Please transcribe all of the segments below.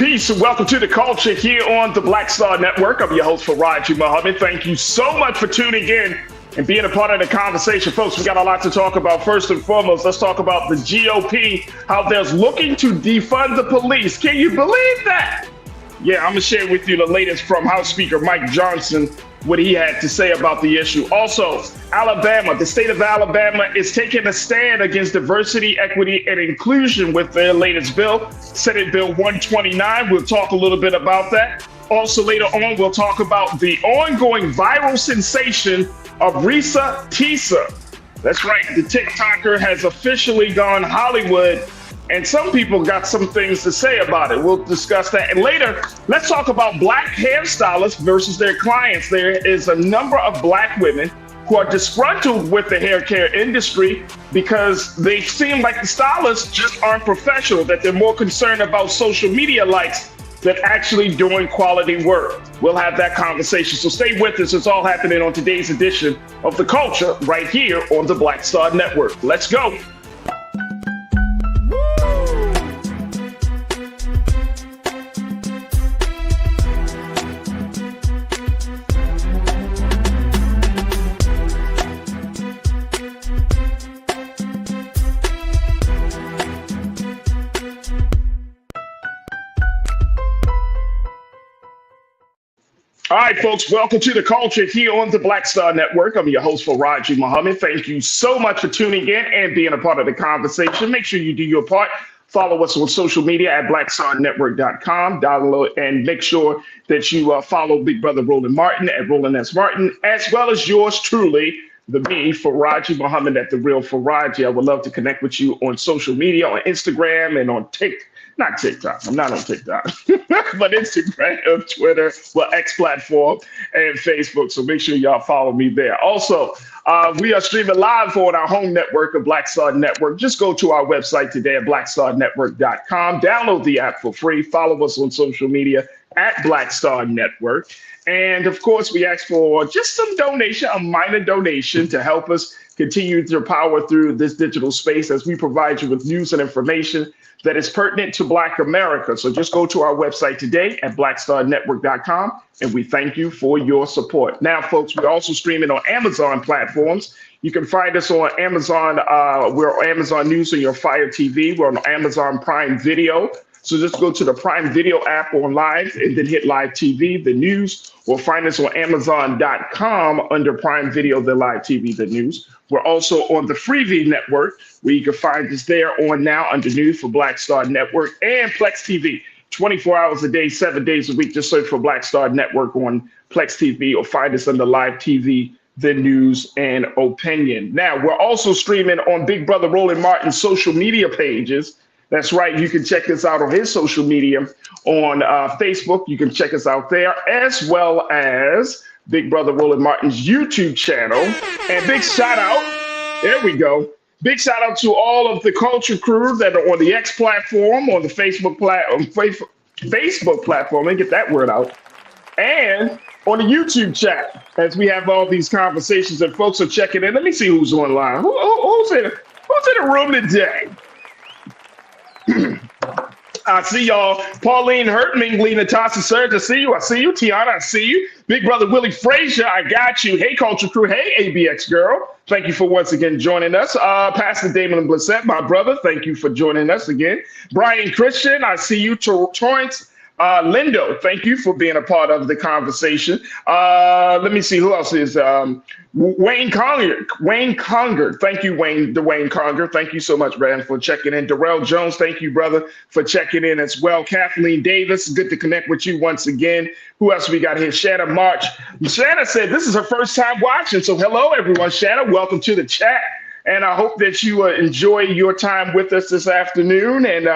Peace and welcome to the culture here on the Black Star Network. I'm your host, Farajii Muhammad. Thank you so much for tuning in and being a part of the conversation. Folks, we got a lot to talk about. First and foremost, let's talk about the GOP, how they're looking to defund the police. Can you believe that? Yeah, I'm going to share with you the latest from House Speaker Mike Johnson, what he had to say about the issue. Also, Alabama, the state of Alabama is taking a stand against diversity, equity, and inclusion with their latest bill, Senate Bill 129. We'll talk a little bit about that. Also, later on, we'll talk about the ongoing viral sensation of Reesa Teesa. That's right, the TikToker has officially gone Hollywood, and some people got some things to say about it. We'll discuss that. And later, let's talk about black hairstylists versus their clients. There is a number of black women who are disgruntled with the hair care industry because they seem like the stylists just aren't professional, that they're more concerned about social media likes than actually doing quality work. We'll have that conversation. So stay with us. It's all happening on today's edition of The Culture right here on the Black Star Network. Let's go. All right, folks, welcome to the culture here on the Black Star Network. I'm your host, Farajii Muhammad. Thank you so much for tuning in and being a part of the conversation. Make sure you do your part. Follow us on social media at blackstarnetwork.com. Download and make sure that you follow Big Brother Roland Martin at Roland S. Martin, as well as yours truly, Farajii Muhammad at The Real Farajii. I would love to connect with you on social media, on Instagram and on not TikTok. I'm not on TikTok, but Instagram, Twitter, X platform, and Facebook. So make sure y'all follow me there. Also, we are streaming live on our home network of Black Star Network. Just go to our website today at blackstarnetwork.com. Download the app for free. Follow us on social media at Black Star Network. And of course, we ask for just some donation, a minor donation to help us continue to power through this digital space as we provide you with news and information that is pertinent to Black America. So just go to our website today at blackstarnetwork.com, and we thank you for your support. Now, folks, we're also streaming on Amazon platforms. You can find us on Amazon. We're on Amazon News on your Fire TV. We're on Amazon Prime Video. So just go to the Prime Video app on Live and then hit Live TV, the news, or find us on Amazon.com under Prime Video, the Live TV, the news. We're also on the Freevee network, where you can find us there on now under news for Black Star Network and Plex TV, 24 hours a day, 7 days a week. Just search for Black Star Network on Plex TV or find us under Live TV, the news and opinion. Now, we're also streaming on Big Brother Roland Martin's social media pages. That's right. You can check us out on his social media on Facebook. You can check us out there, as well as Big Brother Roland Martin's YouTube channel. And big shout out. There we go. Big shout out to all of the culture crew that are on the X platform, on the Facebook platform. Let me get that word out. And on the YouTube chat, as we have all these conversations and folks are checking in. Let me see who's online. Who's in the room today? I see y'all. Pauline Hurtman, Natasha Serge, I see you. Tiana, I see you. Big Brother Willie Frazier, I got you. Hey, Culture Crew. Hey, ABX Girl. Thank you for once again joining us. Pastor Damon Blissett, my brother, thank you for joining us again. Brian Christian, I see you. Torrance Lindo, thank you for being a part of the conversation. Let me see who else is. Wayne Conger. Thank you, Dwayne Conger. Thank you so much, man, for checking in. Darrell Jones, thank you, brother, for checking in as well. Kathleen Davis, good to connect with you once again. Who else we got here? Shanna March. Shanna said this is her first time watching. So hello, everyone. Shanna, welcome to the chat. And I hope that you enjoy your time with us this afternoon. And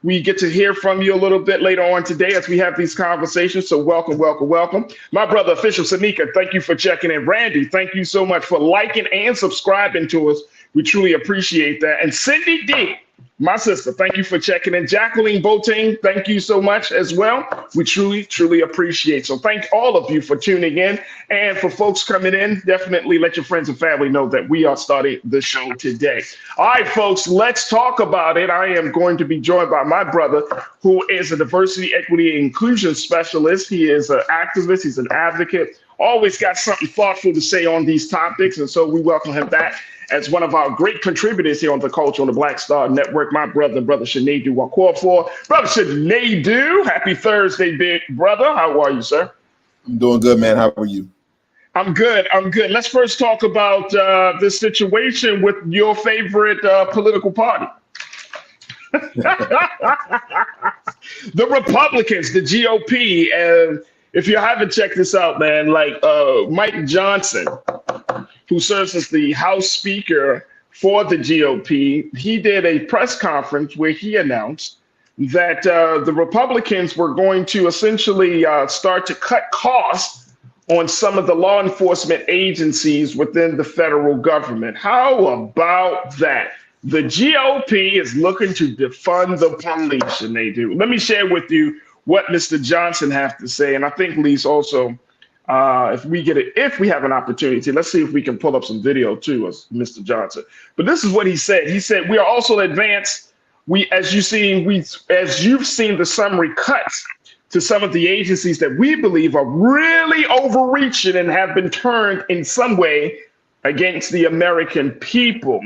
we get to hear from you a little bit later on today as we have these conversations. So welcome, welcome, welcome. My brother, Official Sanika, thank you for checking in. Randy, thank you so much for liking and subscribing to us. We truly appreciate that. And Cindy D, My sister, thank you for checking in. Jacqueline Boateng, thank you so much as well. We truly, truly appreciate. So thank all of you for tuning in. And for folks coming in, definitely let your friends and family know that we are starting the show today. All right, folks, let's talk about it. I am going to be joined by my brother, who is a diversity, equity, and inclusion specialist. He is an activist. He's an advocate. Always got something thoughtful to say on these topics. And so we welcome him back as one of our great contributors here on the Culture on the Black Star Network, my brother Sinedu Wakofor. Brother Sinedu, happy Thursday, big brother. How are you, sir? I'm doing good, man. How are you? I'm good. Let's first talk about this situation with your favorite political party. The Republicans, the GOP. And if you haven't checked this out, man, like Mike Johnson, who serves as the House Speaker for the GOP, he did a press conference where he announced that the Republicans were going to essentially start to cut costs on some of the law enforcement agencies within the federal government. How about that? The GOP is looking to defund the police, and they do. Let me share with you what Mr. Johnson has to say, and I think Lise also, if we have an opportunity, let's see if we can pull up some video too of Mr. Johnson. But this is what he said. He said, "We are also advanced. As you've seen the summary cuts to some of the agencies that we believe are really overreaching and have been turned in some way against the American people."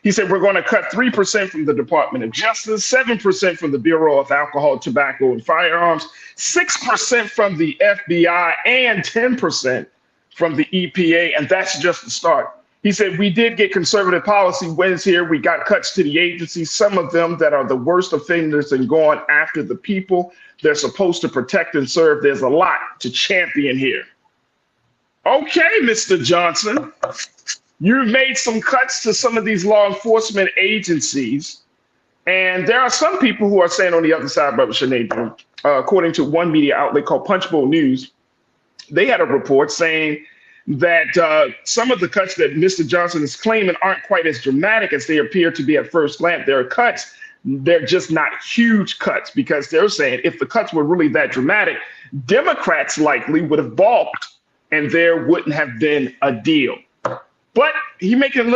He said, "We're going to cut 3% from the Department of Justice, 7% from the Bureau of Alcohol, Tobacco, and Firearms, 6% from the FBI, and 10% from the EPA, and that's just the start." He said, "We did get conservative policy wins here. We got cuts to the agencies, some of them that are the worst offenders and going after the people they're supposed to protect and serve. There's a lot to champion here." Okay, Mr. Johnson, you've made some cuts to some of these law enforcement agencies. And there are some people who are saying on the other side, Brother Sinedu, according to one media outlet called Punchbowl News, they had a report saying that some of the cuts that Mr. Johnson is claiming aren't quite as dramatic as they appear to be at first glance. There are cuts, they're just not huge cuts, because they're saying if the cuts were really that dramatic, Democrats likely would have balked and there wouldn't have been a deal. But he's kind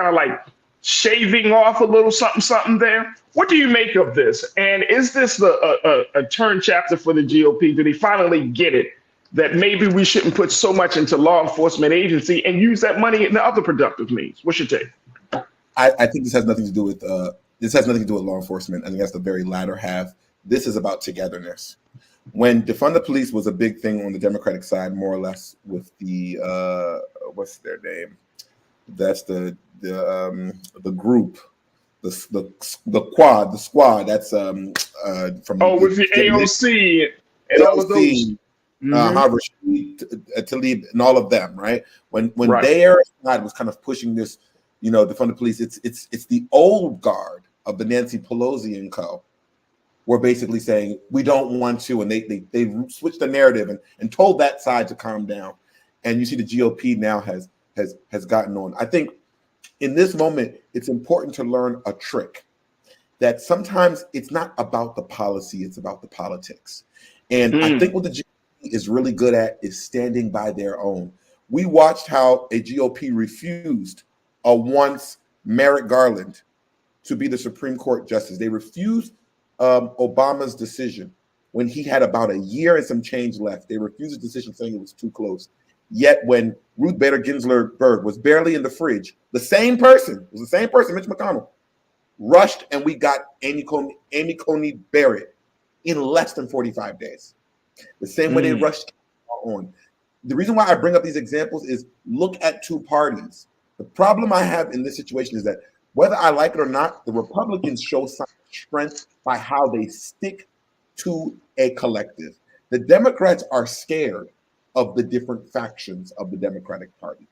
of like shaving off a little something there. What do you make of this? And is this a turn chapter for the GOP? Do they finally get it that maybe we shouldn't put so much into law enforcement agency and use that money in other productive means? What's your take? I think this has nothing to do with law enforcement. I think that's the very latter half. This is about togetherness. When defund the police was a big thing on the Democratic side, more or less, with the what's their name? That's the group, the squad. That's from with the AOC and all of those. Farajii, Tlaib, and all of them, right? When right. their side was kind of pushing this, defund the police, it's the old guard of the Nancy Pelosi and co. were basically saying we don't want to, and they switched the narrative and told that side to calm down. And you see the GOP now has gotten on. I think in this moment it's important to learn a trick that sometimes it's not about the policy, it's about the politics. And I think what the GOP is really good at is standing by their own. We watched how a GOP refused a once Merrick Garland to be the Supreme Court justice. They refused Obama's decision when he had about a year and some change left. They refused the decision, saying it was too close. Yet when Ruth Bader Ginsburg was barely in the fridge, the same person, Mitch McConnell, rushed and we got Amy Coney Barrett in less than 45 days. The same way they rushed on. The reason why I bring up these examples is look at two parties. The problem I have in this situation is that whether I like it or not, the Republicans show some strength by how they stick to a collective. The Democrats are scared of the different factions of the Democratic Party.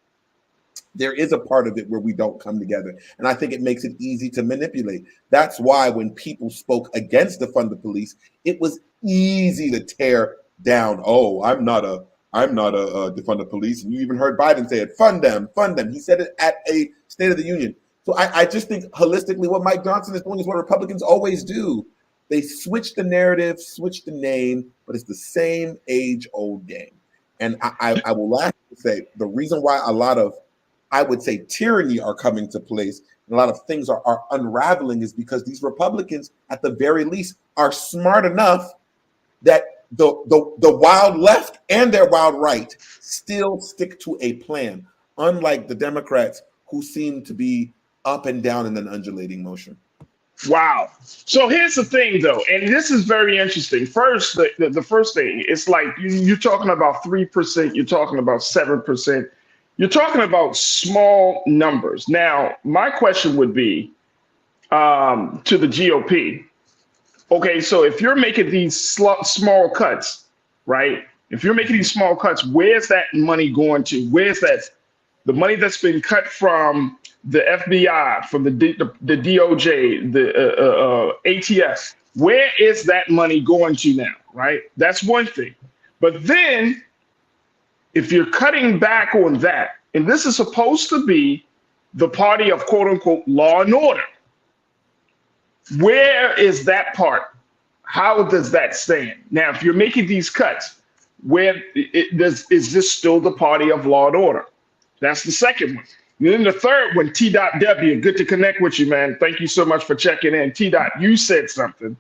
There is a part of it where we don't come together, and I think it makes it easy to manipulate. That's why when people spoke against defund the police, it was easy to tear down. Oh, I'm not a defund the police, and you even heard Biden say it. Fund them. He said it at a State of the Union. So I just think holistically what Mike Johnson is doing is what Republicans always do. They switch the narrative, switch the name, but it's the same age-old game. And I will lastly say the reason why a lot of, I would say, tyranny are coming to place and a lot of things are unraveling is because these Republicans, at the very least, are smart enough that the wild left and their wild right still stick to a plan, unlike the Democrats who seem to be up and down in an undulating motion. Wow. So here's the thing, though, and this is very interesting. First, the first thing, it's like you're talking about 3%, you're talking about 7%, you're talking about small numbers. Now, my question would be to the GOP. Okay, so if you're making these small cuts, right? If you're making these small cuts, where's that money going to? Where's that the money that's been cut from the FBI, from the DOJ, the ATF? Where is that money going to now, right? That's one thing. But then if you're cutting back on that, and this is supposed to be the party of quote unquote law and order, where is that part? How does that stand? Now, if you're making these cuts, where is this still the party of law and order? That's the second one. And then the third one, T.W, good to connect with you, man. Thank you so much for checking in. T. You said something,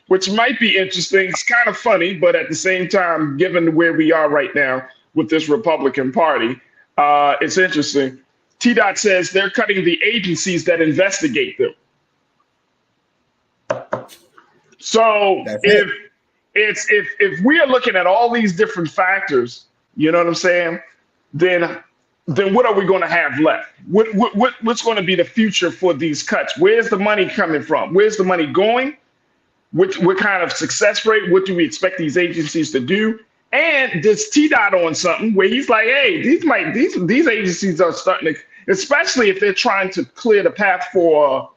which might be interesting. It's kind of funny, but at the same time, given where we are right now with this Republican Party, it's interesting. T. says they're cutting the agencies that investigate them. So if we are looking at all these different factors, you know what I'm saying? Then what are we going to have left? What's going to be the future for these cuts? Where's the money coming from? Where's the money going? What kind of success rate? What do we expect these agencies to do? And does T. on something where he's like, hey, these agencies are starting to, especially if they're trying to clear the path for.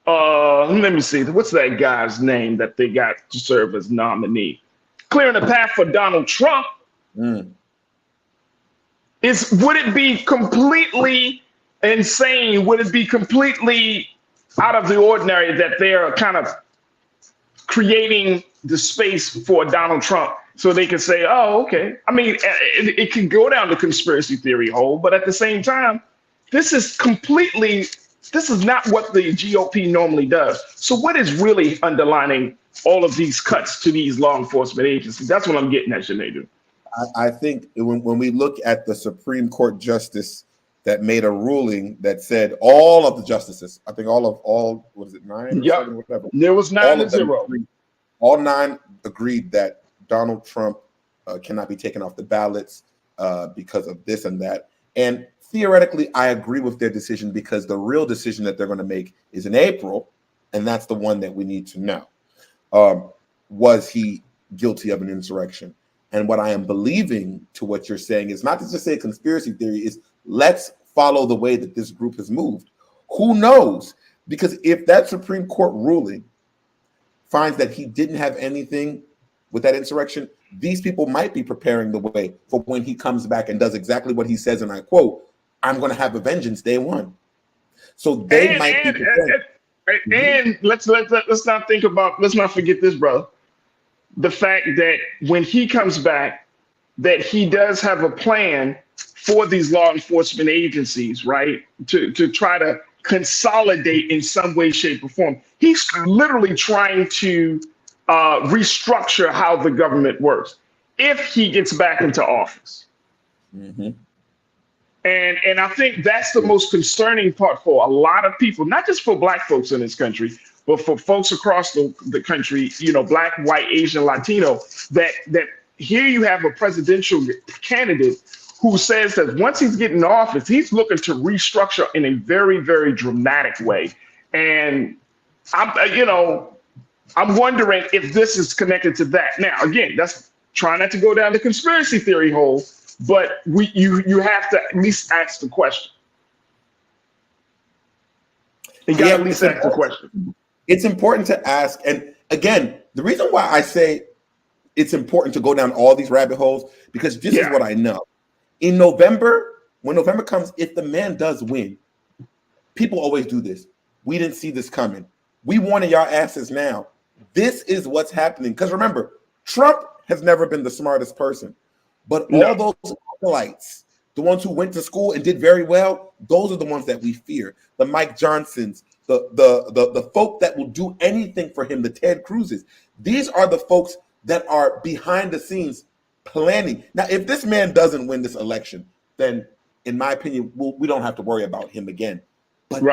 Let me see. What's that guy's name that they got to serve as nominee? Clearing the path for Donald Trump. Would it be completely insane? Would it be completely out of the ordinary that they're kind of creating the space for Donald Trump so they can say, oh, okay. I mean, it can go down the conspiracy theory hole, but at the same time, this is not what the GOP normally does. So what is really underlining all of these cuts to these law enforcement agencies? That's what I'm getting at, Sinead. I think when we look at the Supreme Court justice that made a ruling that said all of the justices, I think all what is it, 9? Yeah, whatever. There was 9-0. All 9 agreed that Donald Trump cannot be taken off the ballots because of this and that. And theoretically, I agree with their decision because the real decision that they're going to make is in April, and that's the one that we need to know. Was he guilty of an insurrection? And what I am believing to what you're saying is not to just say conspiracy theory, is let's follow the way that this group has moved. Who knows? Because if that Supreme Court ruling finds that he didn't have anything with that insurrection, these people might be preparing the way for when he comes back and does exactly what he says, and I quote, I'm going to have a vengeance day one. So they might be prepared. And let's not forget this, brother. The fact that when he comes back, that he does have a plan for these law enforcement agencies, right? To try to consolidate in some way, shape, or form. He's literally trying to restructure how the government works if he gets back into office. Mm-hmm. And I think that's the most concerning part for a lot of people, not just for Black folks in this country, but for folks across the country, you know, Black, white, Asian, Latino, that here you have a presidential candidate who says that once he's getting in office, he's looking to restructure in a very, very dramatic way. And I'm wondering if this is connected to that. Now, again, that's trying not to go down the conspiracy theory hole, but you have to at least ask the question. You got to at least ask the question. It's important to ask. And again, the reason why I say it's important to go down all these rabbit holes, because this is what I know. In November, when November comes, if the man does win, people always do this. We didn't see this coming. We wanted y'all asses now. This is what's happening. Because remember, Trump has never been the smartest person. But all those acolytes, the ones who went to school and did very well, those are the ones that we fear. The Mike Johnsons, the folk that will do anything for him, the Ted Cruzes. These are the folks that are behind the scenes planning. Now, if this man doesn't win this election, then in my opinion, we don't have to worry about him again. But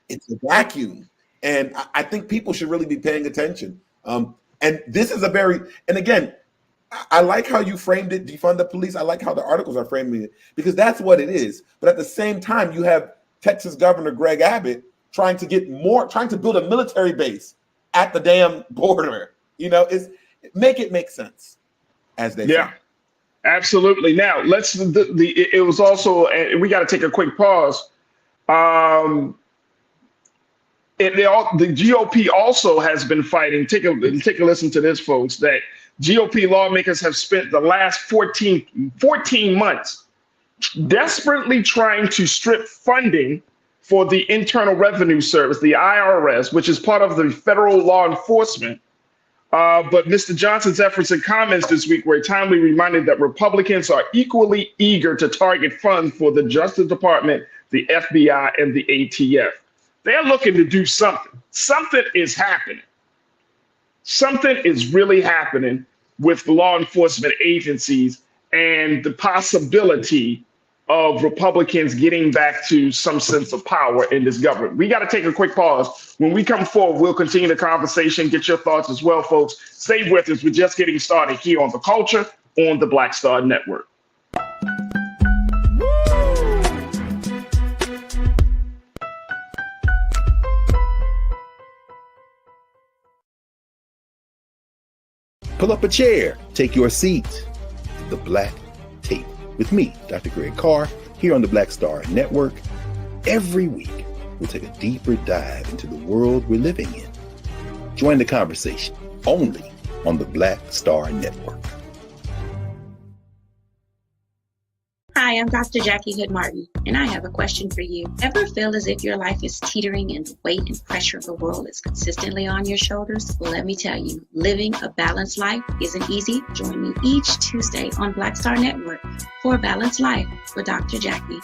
it's a vacuum. And I think people should really be paying attention. And this is and again, I like how you framed it, defund the police. I like how the articles are framing it, because that's what it is. But at the same time, you have Texas Governor Greg Abbott trying to build a military base at the damn border. Make it make sense, as they say. Absolutely. Now it was also, and we got to take a quick pause. The GOP also has been fighting. Take a listen to this, folks, that GOP lawmakers have spent the last 14 months desperately trying to strip funding for the Internal Revenue Service, the IRS, which is part of the federal law enforcement. But Mr. Johnson's efforts and comments this week were a timely reminder that Republicans are equally eager to target funds for the Justice Department, the FBI, and the ATF. They're looking to do something. Something is happening. Something is really happening with law enforcement agencies and the possibility of Republicans getting back to some sense of power in this government. We got to take a quick pause. When we come forward, we'll continue the conversation. Get your thoughts as well, folks. Stay with us. We're just getting started here on The Culture on the Black Star Network. Pull up a chair, take your seat to the Black Tape with me, Dr. Greg Carr, here on the Black Star Network. Every week, we'll take a deeper dive into the world we're living in. Join the conversation only on the Black Star Network. Hi, I'm Dr. Jackie Hood Martin, and I have a question for you. Ever feel as if your life is teetering and the weight and pressure of the world is consistently on your shoulders? Well, let me tell you, living a balanced life isn't easy. Join me each Tuesday on Black Star Network for A Balanced Life with Dr. Jackie.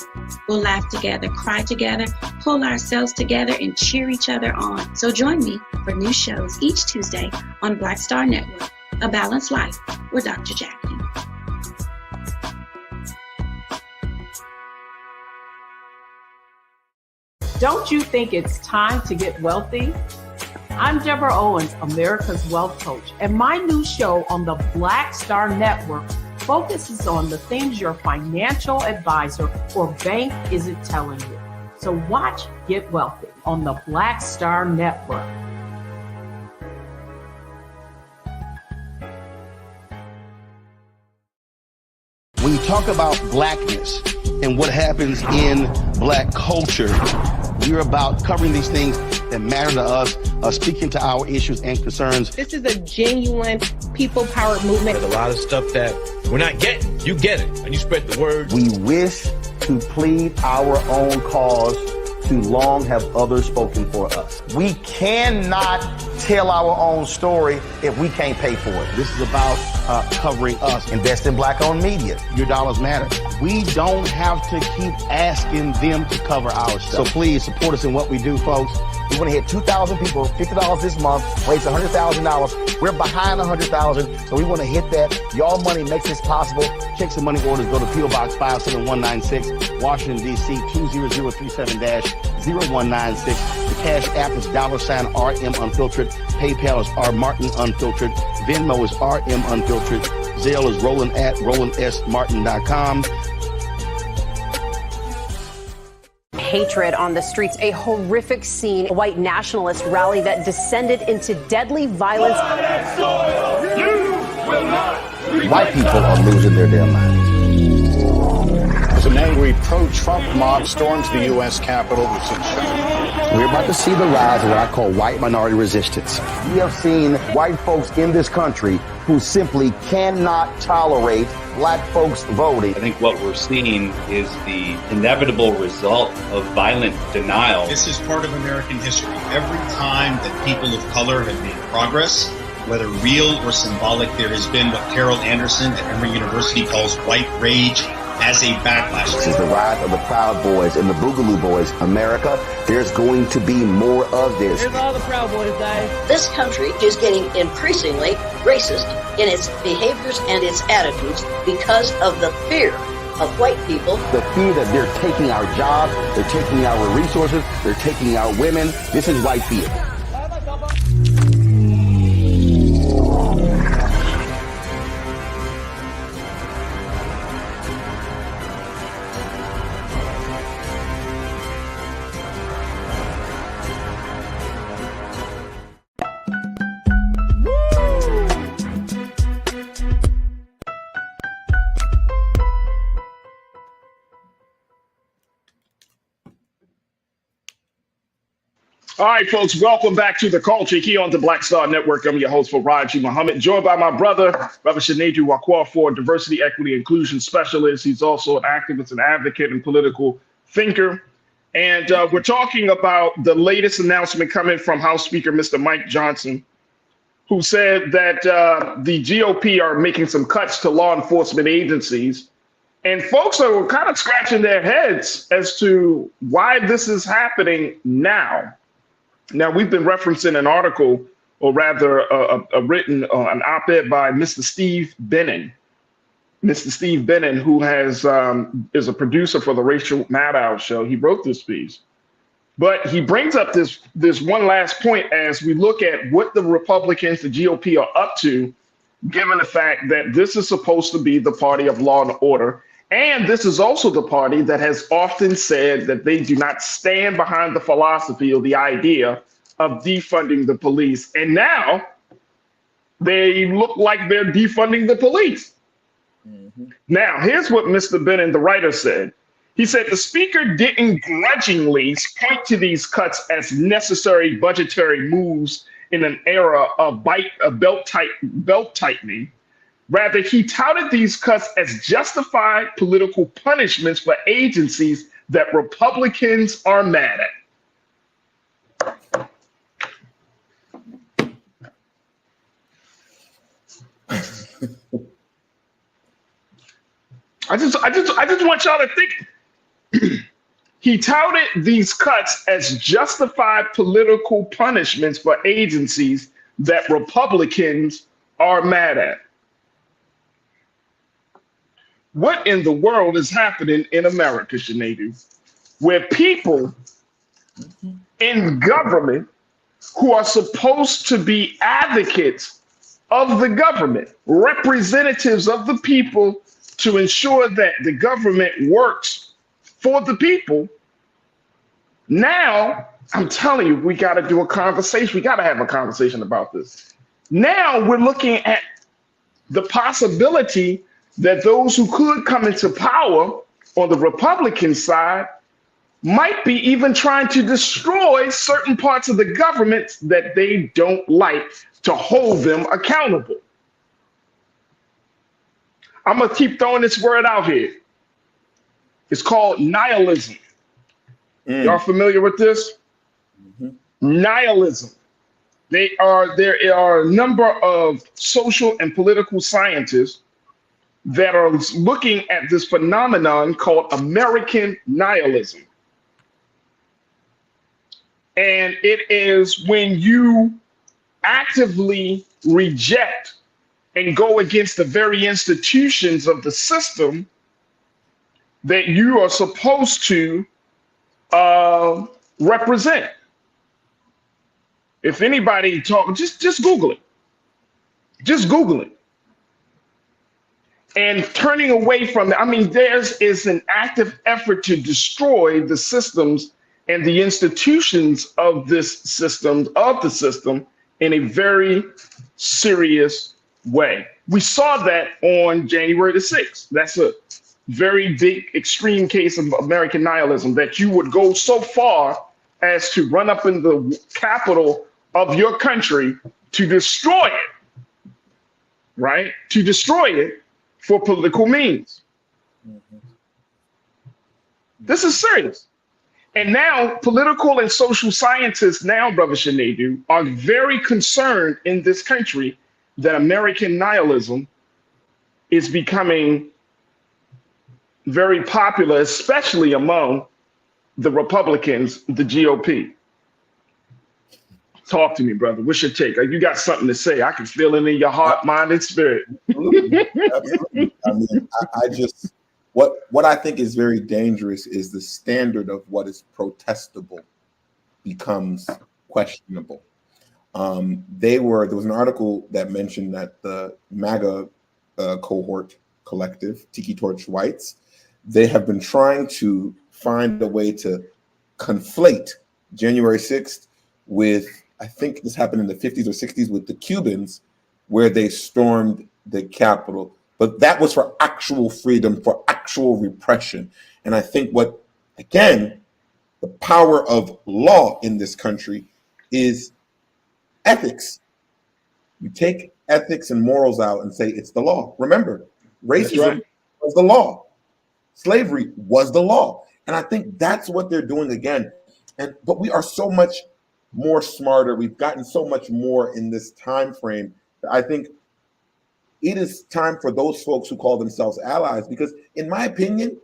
We'll laugh together, cry together, pull ourselves together, and cheer each other on. So join me for new shows each Tuesday on Black Star Network, A Balanced Life with Dr. Jackie. Don't you think it's time to get wealthy? I'm Deborah Owens, America's Wealth Coach, and my new show on the Black Star Network focuses on the things your financial advisor or bank isn't telling you. So watch Get Wealthy on the Black Star Network. When you talk about blackness and what happens in black culture, we're about covering these things that matter to us, speaking to our issues and concerns. This is a genuine people-powered movement. There's a lot of stuff that we're not getting. You get it, and you spread the word. We wish to plead our own cause. Too long have others spoken for us. We cannot tell our own story if we can't pay for it. This is about covering us. Invest in black-owned media. Your dollars matter. We don't have to keep asking them to cover our stuff. So please support us in what we do, folks. We want to hit 2,000 people, $50 this month, raise $100,000. We're behind $100,000, so we want to hit that. Y'all money makes this possible. Checks and money orders go to P.O. Box 57196, Washington, D.C. 20037-0196. The Cash App is $RM Unfiltered. PayPal is R Martin Unfiltered. Venmo is RM Unfiltered. Zelle is Roland at RolandSMartin.com. Hatred on the streets, a horrific scene, a white nationalist rally that descended into deadly violence. White people are losing their damn minds. as an angry pro-Trump mob storms the U.S. Capitol. We're about to see the rise of what I call white minority resistance. We have seen white folks in this country who simply cannot tolerate black folks voting. I think what we're seeing is the inevitable result of violent denial. This is part of American history. Every time that people of color have made progress, whether real or symbolic, there has been what Carol Anderson at Emory University calls white rage as a backlash. This is the rise of the Proud Boys and the Boogaloo Boys. America, there's going to be more of this. Here's all the Proud Boys, guys. This country is getting increasingly racist in its behaviors and its attitudes because of the fear of white people. The fear that they're taking our jobs, they're taking our resources, they're taking our women. This is white fear. All right, folks, welcome back to The Culture here on the Black Star Network. I'm your host, Farajii Muhammad, joined by my brother, Brother Sinead Wakwa, Diversity, Equity, Inclusion Specialist. He's also an activist and advocate and political thinker. And we're talking about the latest announcement coming from House Speaker Mr. Mike Johnson, who said that the GOP are making some cuts to law enforcement agencies. And folks are kind of scratching their heads as to why this is happening now. Now, we've been referencing an article, or rather an op-ed by Mr. Steve Bannon. Mr. Steve Bannon, who is a producer for the Rachel Maddow show. He wrote this piece. But he brings up this one last point as we look at what the Republicans, the GOP, are up to, given the fact that this is supposed to be the party of law and order. And this is also the party that has often said that they do not stand behind the philosophy or the idea of defunding the police. And now they look like they're defunding the police. Mm-hmm. Now, here's what Mr. Bannon, the writer, said. He said the speaker didn't grudgingly point to these cuts as necessary budgetary moves in an era of belt tightening. Rather, he touted these cuts as justified political punishments for agencies that Republicans are mad at. I just want y'all to think. He touted these cuts as justified political punishments for agencies that Republicans are mad at. What in the world is happening in America, Sinead, where people in government who are supposed to be advocates of the government, representatives of the people to ensure that the government works for the people, now, I'm telling you, we got to do a conversation. We got to have a conversation about this. Now we're looking at the possibility that those who could come into power on the Republican side might be even trying to destroy certain parts of the government that they don't like to hold them accountable. I'm going to keep throwing this word out here. It's called nihilism. Y'all familiar with this? Mm-hmm. Nihilism. There are a number of social and political scientists that are looking at this phenomenon called American nihilism. And it is when you actively reject and go against the very institutions of the system that you are supposed to represent. If anybody talk, just Google it. Just Google it. And turning away from that, I mean, theirs is an active effort to destroy the systems and the institutions of this system, in a very serious way. We saw that on January the 6th. That's very big, extreme case of American nihilism, that you would go so far as to run up in the capital of your country to destroy it, right? To destroy it for political means. This is serious. And now political and social scientists now, Brother Shanadu, are very concerned in this country that American nihilism is becoming very popular, especially among the Republicans, the GOP. Talk to me, brother. What's your take? You got something to say. I can feel it in your heart, mind, and spirit. Absolutely. Absolutely. I mean, I just, what I think is very dangerous is the standard of what is protestable becomes questionable. There was an article that mentioned that the MAGA cohort collective, Tiki Torch Whites, they have been trying to find a way to conflate January 6th with, I think this happened in the 50s or 60s with the Cubans, where they stormed the Capitol. But that was for actual freedom, for actual repression. And I think again, the power of law in this country is ethics. You take ethics and morals out and say it's the law. Remember, racism was the law. Slavery was the law. And I think that's what they're doing again. But we are so much more smarter. We've gotten so much more in this time frame. I think it is time for those folks who call themselves allies, because in my opinion,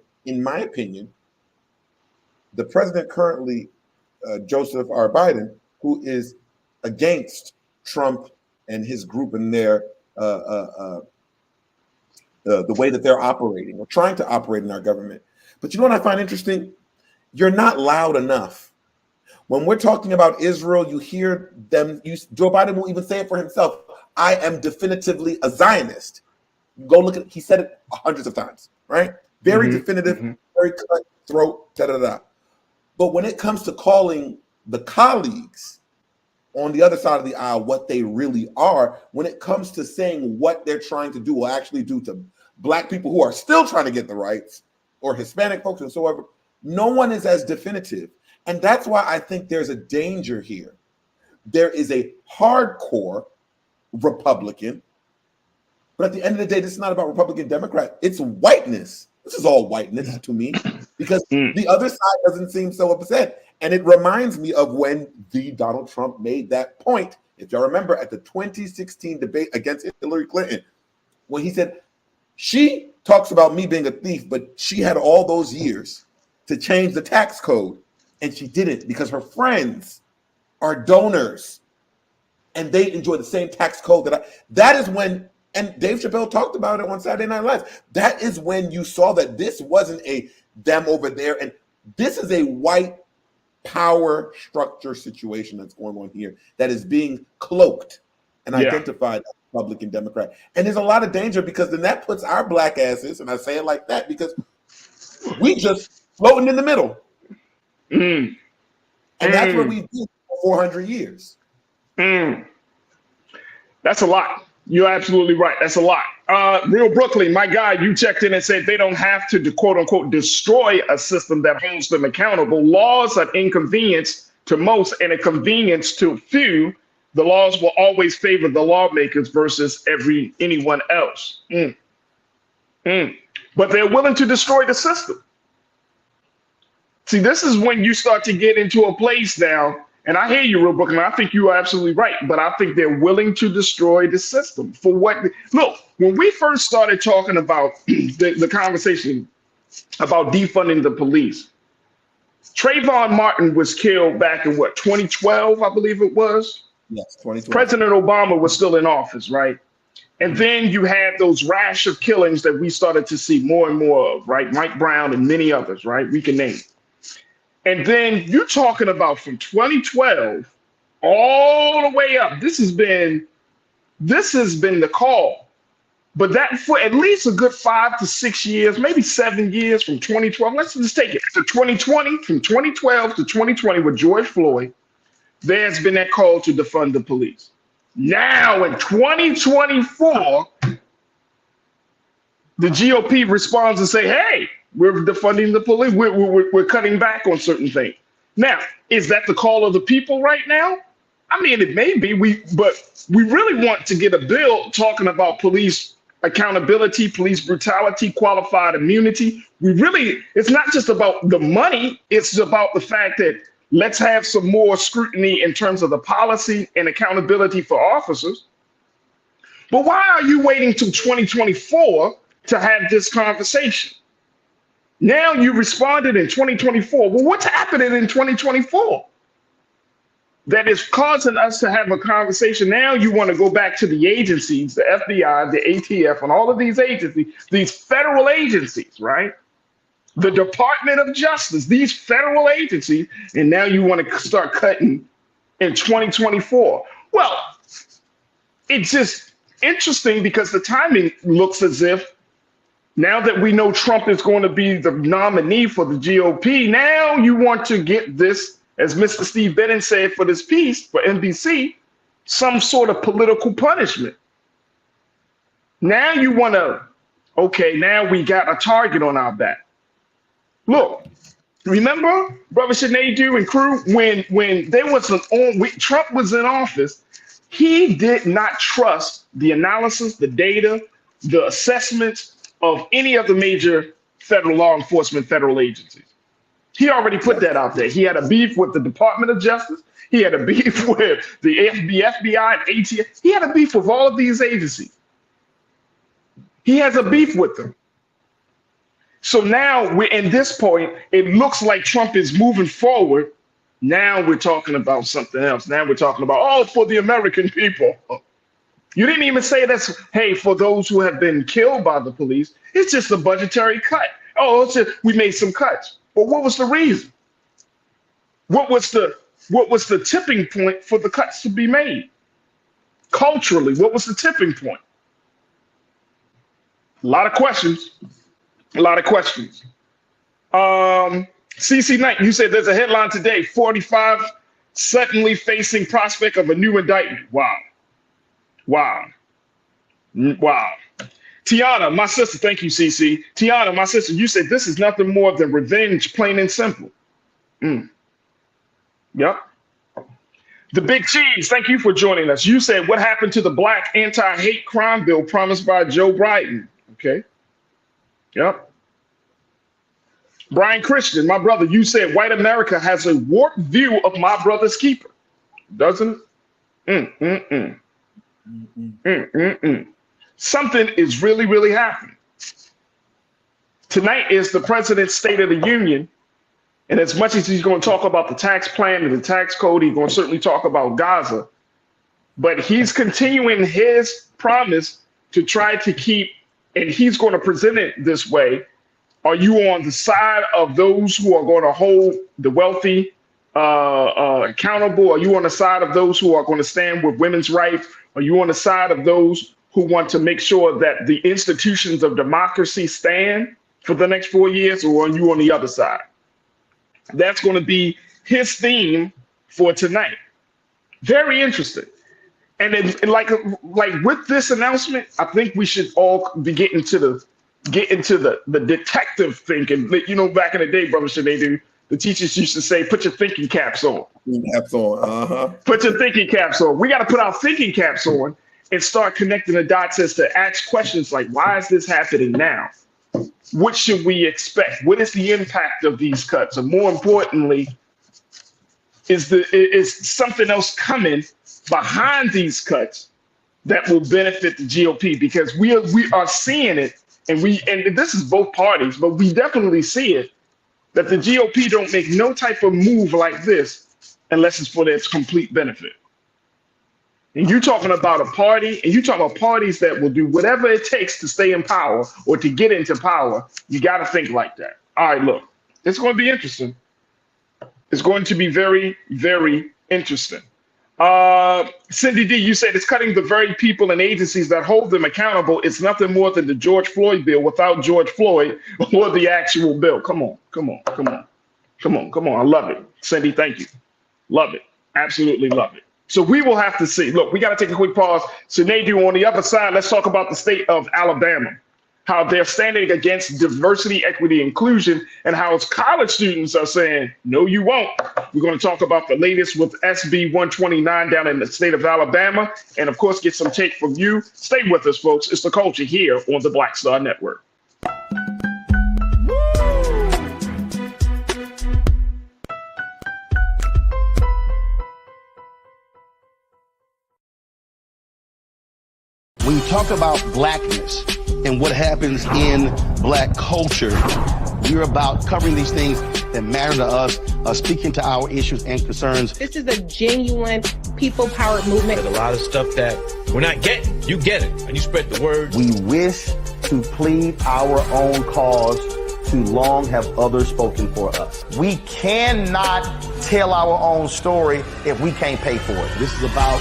the president currently, Joseph R. Biden, who is against Trump and his group and their the way that they're operating or trying to operate in our government. But you know what I find interesting? You're not loud enough. When we're talking about Israel, you hear them, Joe Biden will even say it for himself. I am definitively a Zionist. Go look at, he said it hundreds of times, right? Very definitive, very cutthroat, da-da-da. But when it comes to calling the colleagues on the other side of the aisle what they really are, when it comes to saying what they're trying to do or actually do to Black people who are still trying to get the rights, or Hispanic folks and so on, no one is as definitive. And that's why I think there's a danger here. There is a hardcore Republican, but at the end of the day, this is not about Republican, Democrat. It's whiteness. This is all whiteness to me, because the other side doesn't seem so upset. And it reminds me of when Donald Trump made that point. If y'all remember at the 2016 debate against Hillary Clinton, when he said, she talks about me being a thief, but she had all those years to change the tax code. And she didn't, because her friends are donors and they enjoy the same tax code that is when, and Dave Chappelle talked about it on Saturday Night Live. That is when you saw that this wasn't a them over there. And this is a white power structure situation that's going on here that is being cloaked and identified as Republican, Democrat. And there's a lot of danger, because then that puts our Black asses, and I say it like that because we just floating in the middle. And that's what we did for 400 years. That's a lot. You're absolutely right. That's a lot. Real Brooklyn, my guy, you checked in and said they don't have to, quote unquote, destroy a system that holds them accountable. Laws are inconvenience to most and a convenience to few. The laws will always favor the lawmakers versus anyone else. But they're willing to destroy the system. See, this is when you start to get into a place now, and I hear you, Real Brooklyn. I think you are absolutely right, but I think they're willing to destroy the system for what? Look, when we first started talking about the conversation about defunding the police, Trayvon Martin was killed back in 2012, I believe it was. Yes, 2012. President Obama was still in office, right? And then you had those rash of killings that we started to see more and more of, right? Mike Brown and many others, right? We can name. And then you're talking about from 2012 all the way up. This has been the call. But that for at least a good 5 to 6 years, maybe 7 years from 2012. Let's just take it to 2020, from 2012 to 2020 with George Floyd. There's been that call to defund the police. Now in 2024, the GOP responds and say, hey, we're defunding the police. We're cutting back on certain things. Now, is that the call of the people right now? I mean, it may be, but we really want to get a bill talking about police accountability, police brutality, qualified immunity. It's not just about the money. It's about the fact that let's have some more scrutiny in terms of the policy and accountability for officers. But why are you waiting till 2024 to have this conversation? Now you responded in 2024. Well, what's happening in 2024 that is causing us to have a conversation? Now you want to go back to the agencies, the FBI, the ATF, and all of these agencies, these federal agencies, right? The Department of Justice, these federal agencies, and now you want to start cutting in 2024. Well, it's just interesting because the timing looks as if now that we know Trump is going to be the nominee for the GOP, now you want to get this, as Mr. Steve Bannon said for this piece for NBC, some sort of political punishment. Now you want to, okay, now we got a target on our back. Look, remember, Brother Sinead and crew, when there was Trump was in office, he did not trust the analysis, the data, the assessments of any of the major federal law enforcement federal agencies. He already put that out there. He had a beef with the Department of Justice. He had a beef with the FBI and ATF. He had a beef with all of these agencies. He has a beef with them. So now we're in this point, it looks like Trump is moving forward. Now we're talking about something else. Now we're talking about, oh, for the American people. You didn't even say that's, hey, for those who have been killed by the police, it's just a budgetary cut. Oh, it's just, we made some cuts. But what was the reason? What was the tipping point for the cuts to be made? Culturally, what was the tipping point? A lot of questions. A lot of questions. CC Knight, you said there's a headline today, 45 suddenly facing prospect of a new indictment. Wow. Wow. Wow. Tiana, my sister, thank you, CC. Tiana, my sister, you said this is nothing more than revenge, plain and simple. Yep. The Big Cheese, thank you for joining us. You said what happened to the black anti-hate crime bill promised by Joe Biden? Okay. Yep. Brian Christian, my brother, you said white America has a warped view of my brother's keeper, doesn't it? Something is really, really happening. Tonight is the president's State of the Union. And as much as he's going to talk about the tax plan and the tax code, he's going to certainly talk about Gaza. But he's continuing his promise to try to keep, and he's going to present it this way. Are you on the side of those who are going to hold the wealthy accountable? Are you on the side of those who are going to stand with women's rights? Are you on the side of those who want to make sure that the institutions of democracy stand for the next 4 years? Or are you on the other side? That's going to be his theme for tonight. Very interesting. And then, like with this announcement, I think we should all be getting into the detective thinking. You know, back in the day, Brother Sinead, the teachers used to say, put your thinking caps on. Put your thinking caps on. We got to put our thinking caps on and start connecting the dots as to ask questions like, why is this happening now? What should we expect? What is the impact of these cuts? And more importantly, is something else coming behind these cuts that will benefit the GOP? Because we are seeing it, and this is both parties, but we definitely see it, that the GOP don't make no type of move like this unless it's for their complete benefit. And you're talking about a party, and you're talking about parties that will do whatever it takes to stay in power or to get into power. You got to think like that. All right, look, it's going to be interesting. It's going to be very, very interesting. Cindy D, you said it's cutting the very people and agencies that hold them accountable. It's nothing more than the George Floyd bill without George Floyd or the actual bill. Come on. I love it. Cindy, thank you. Love it. Absolutely love it. So we will have to see. Look, we got to take a quick pause. Sinead, on the other side, let's talk about the state of Alabama. how they're standing against diversity, equity, inclusion, and how college students are saying, no, you won't. We're going to talk about the latest with SB 129 down in the state of Alabama, and of course, get some take from you. Stay with us, folks. It's The Culture here on the Black Star Network. When you talk about blackness and what happens in black culture, we're about covering these things that matter to us, speaking to our issues and concerns. This is a genuine people-powered movement. There's a lot of stuff that we're not getting. You get it, and you spread the word. We wish to plead our own cause. Too long have others spoken for us. We cannot tell our own story if we can't pay for it. This is about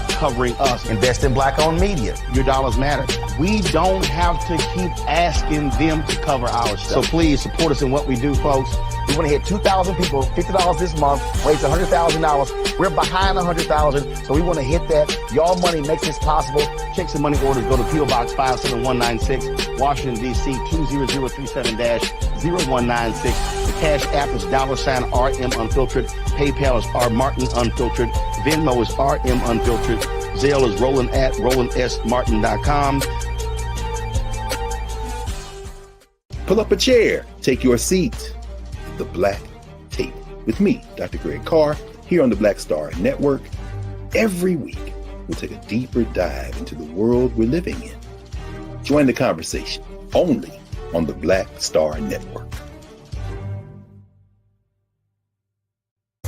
covering us. Invest in black-owned media. Your dollars matter. We don't have to keep asking them to cover our stuff. So please support us in what we do, folks. We want to hit 2,000 people, $50 this month, raise $100,000. We're behind 100,000, so we want to hit that. Y'all money makes this possible. Checks and money orders go to P.O. Box 57196, Washington, D.C. 20037-0196. The Cash App is $RM Unfiltered. PayPal is R Martin Unfiltered. Venmo is RM Unfiltered. Zelle is Roland at RolandSMartin.com. Pull up a chair, take your seat. The Black Tape with me, Dr. Greg Carr, here on the Black Star Network. Every week, we'll take a deeper dive into the world we're living in. Join the conversation only on the Black Star Network.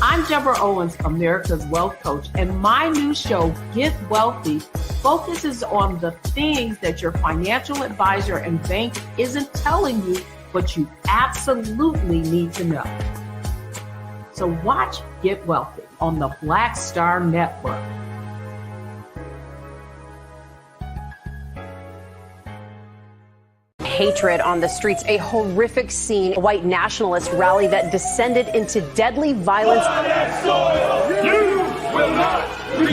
I'm Deborah Owens, America's Wealth Coach, and my new show, Get Wealthy, focuses on the things that your financial advisor and bank isn't telling you, but you absolutely need to know. So watch Get Wealthy on the Black Star Network. Hatred on the streets, a horrific scene, a white nationalist rally that descended into deadly violence.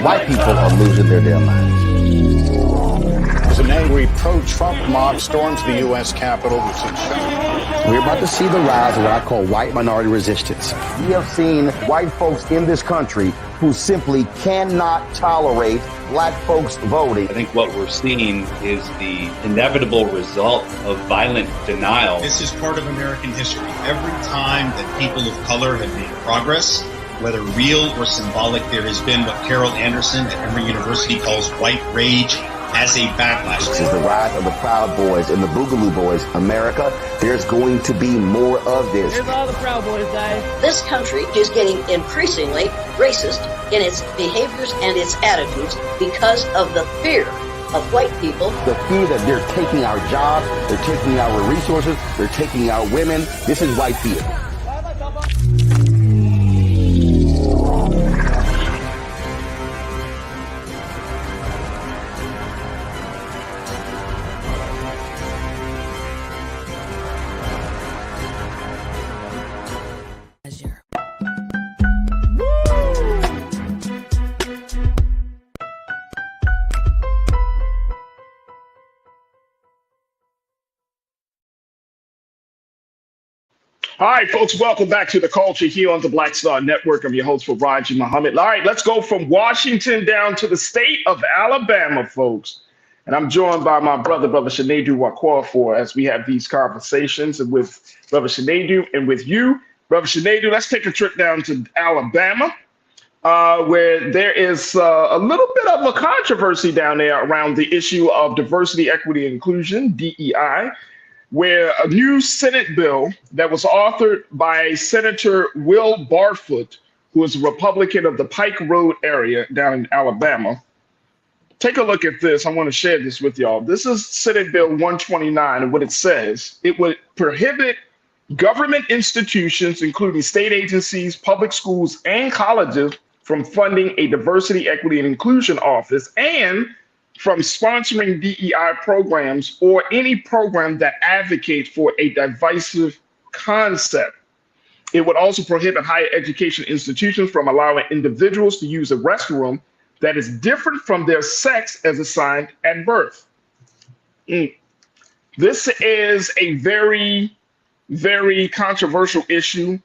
White people are losing their damn minds. As an angry pro-Trump mob storms the U.S. Capitol, we're about to see the rise of what I call white minority resistance. We have seen white folks in this country who simply cannot tolerate black folks voting. I think what we're seeing is the inevitable result of violent denial. This is part of American history. Every time that people of color have made progress, whether real or symbolic, there has been what Carol Anderson at Emory University calls white rage as a backlash. This is the rise of the Proud Boys and the Boogaloo Boys. America, there's going to be more of this. Here's all the Proud Boys, guys. This country is getting increasingly racist in its behaviors and its attitudes because of the fear of white people. The fear that they're taking our jobs, they're taking our resources, they're taking our women. This is white fear. All right, folks, welcome back to The Culture here on the Black Star Network. I'm your host, Farajii Muhammad. All right, let's go from Washington down to the state of Alabama, folks. And I'm joined by my brother Shinedu Wakwafor, as we have these conversations and with Brother Shinedu and with you. Brother Shinedu, let's take a trip down to Alabama, where there is a little bit of a controversy down there around the issue of diversity, equity, and inclusion, DEI, where a new Senate bill that was authored by Senator Will Barfoot, who is a Republican of the Pike Road area down in Alabama. Take a look at this. I want to share this with y'all. This is Senate Bill 129, and what it says, it would prohibit government institutions, including state agencies, public schools, and colleges, from funding a diversity, equity, and inclusion office and from sponsoring DEI programs or any program that advocates for a divisive concept. It would also prohibit higher education institutions from allowing individuals to use a restroom that is different from their sex as assigned at birth. This is a very, very controversial issue.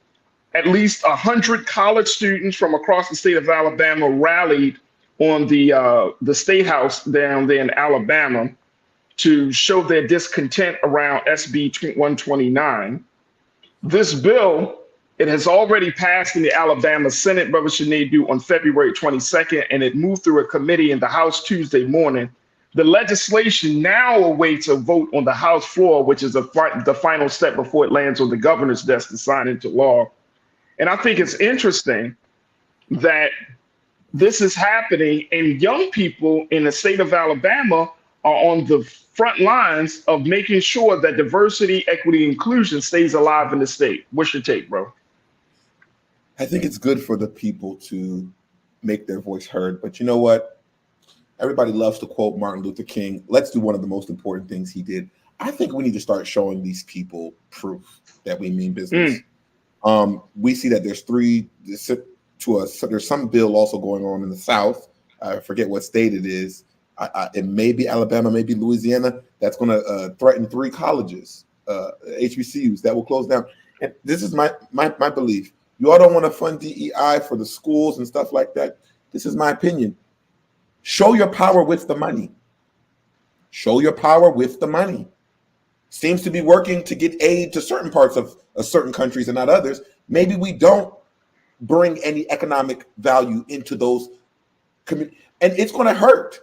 At least 100 college students from across the state of Alabama rallied on the state house down there in Alabama to show their discontent around SB 129. This bill, it has already passed in the Alabama Senate, Brother Sinedu, on February 22nd, and it moved through a committee in the House Tuesday morning. The legislation now awaits a vote on the House floor, which is the final step before it lands on the governor's desk to sign into law. And I think it's interesting that this is happening, and young people in the state of Alabama are on the front lines of making sure that diversity, equity, inclusion stays alive in the state. What's your take, bro? I think it's good for the people to make their voice heard. But you know what? Everybody loves to quote Martin Luther King. Let's do one of the most important things he did. I think we need to start showing these people proof that we mean business. We see that there's some bill also going on in the South. I forget what state it is. It may be Alabama, maybe Louisiana. That's going to threaten 3 colleges, HBCUs, that will close down. And this is my belief. You all don't want to fund DEI for the schools and stuff like that. This is my opinion. Show your power with the money. Show your power with the money. Seems to be working to get aid to certain parts of certain countries and not others. Maybe we don't bring any economic value into those communities. And it's going to hurt.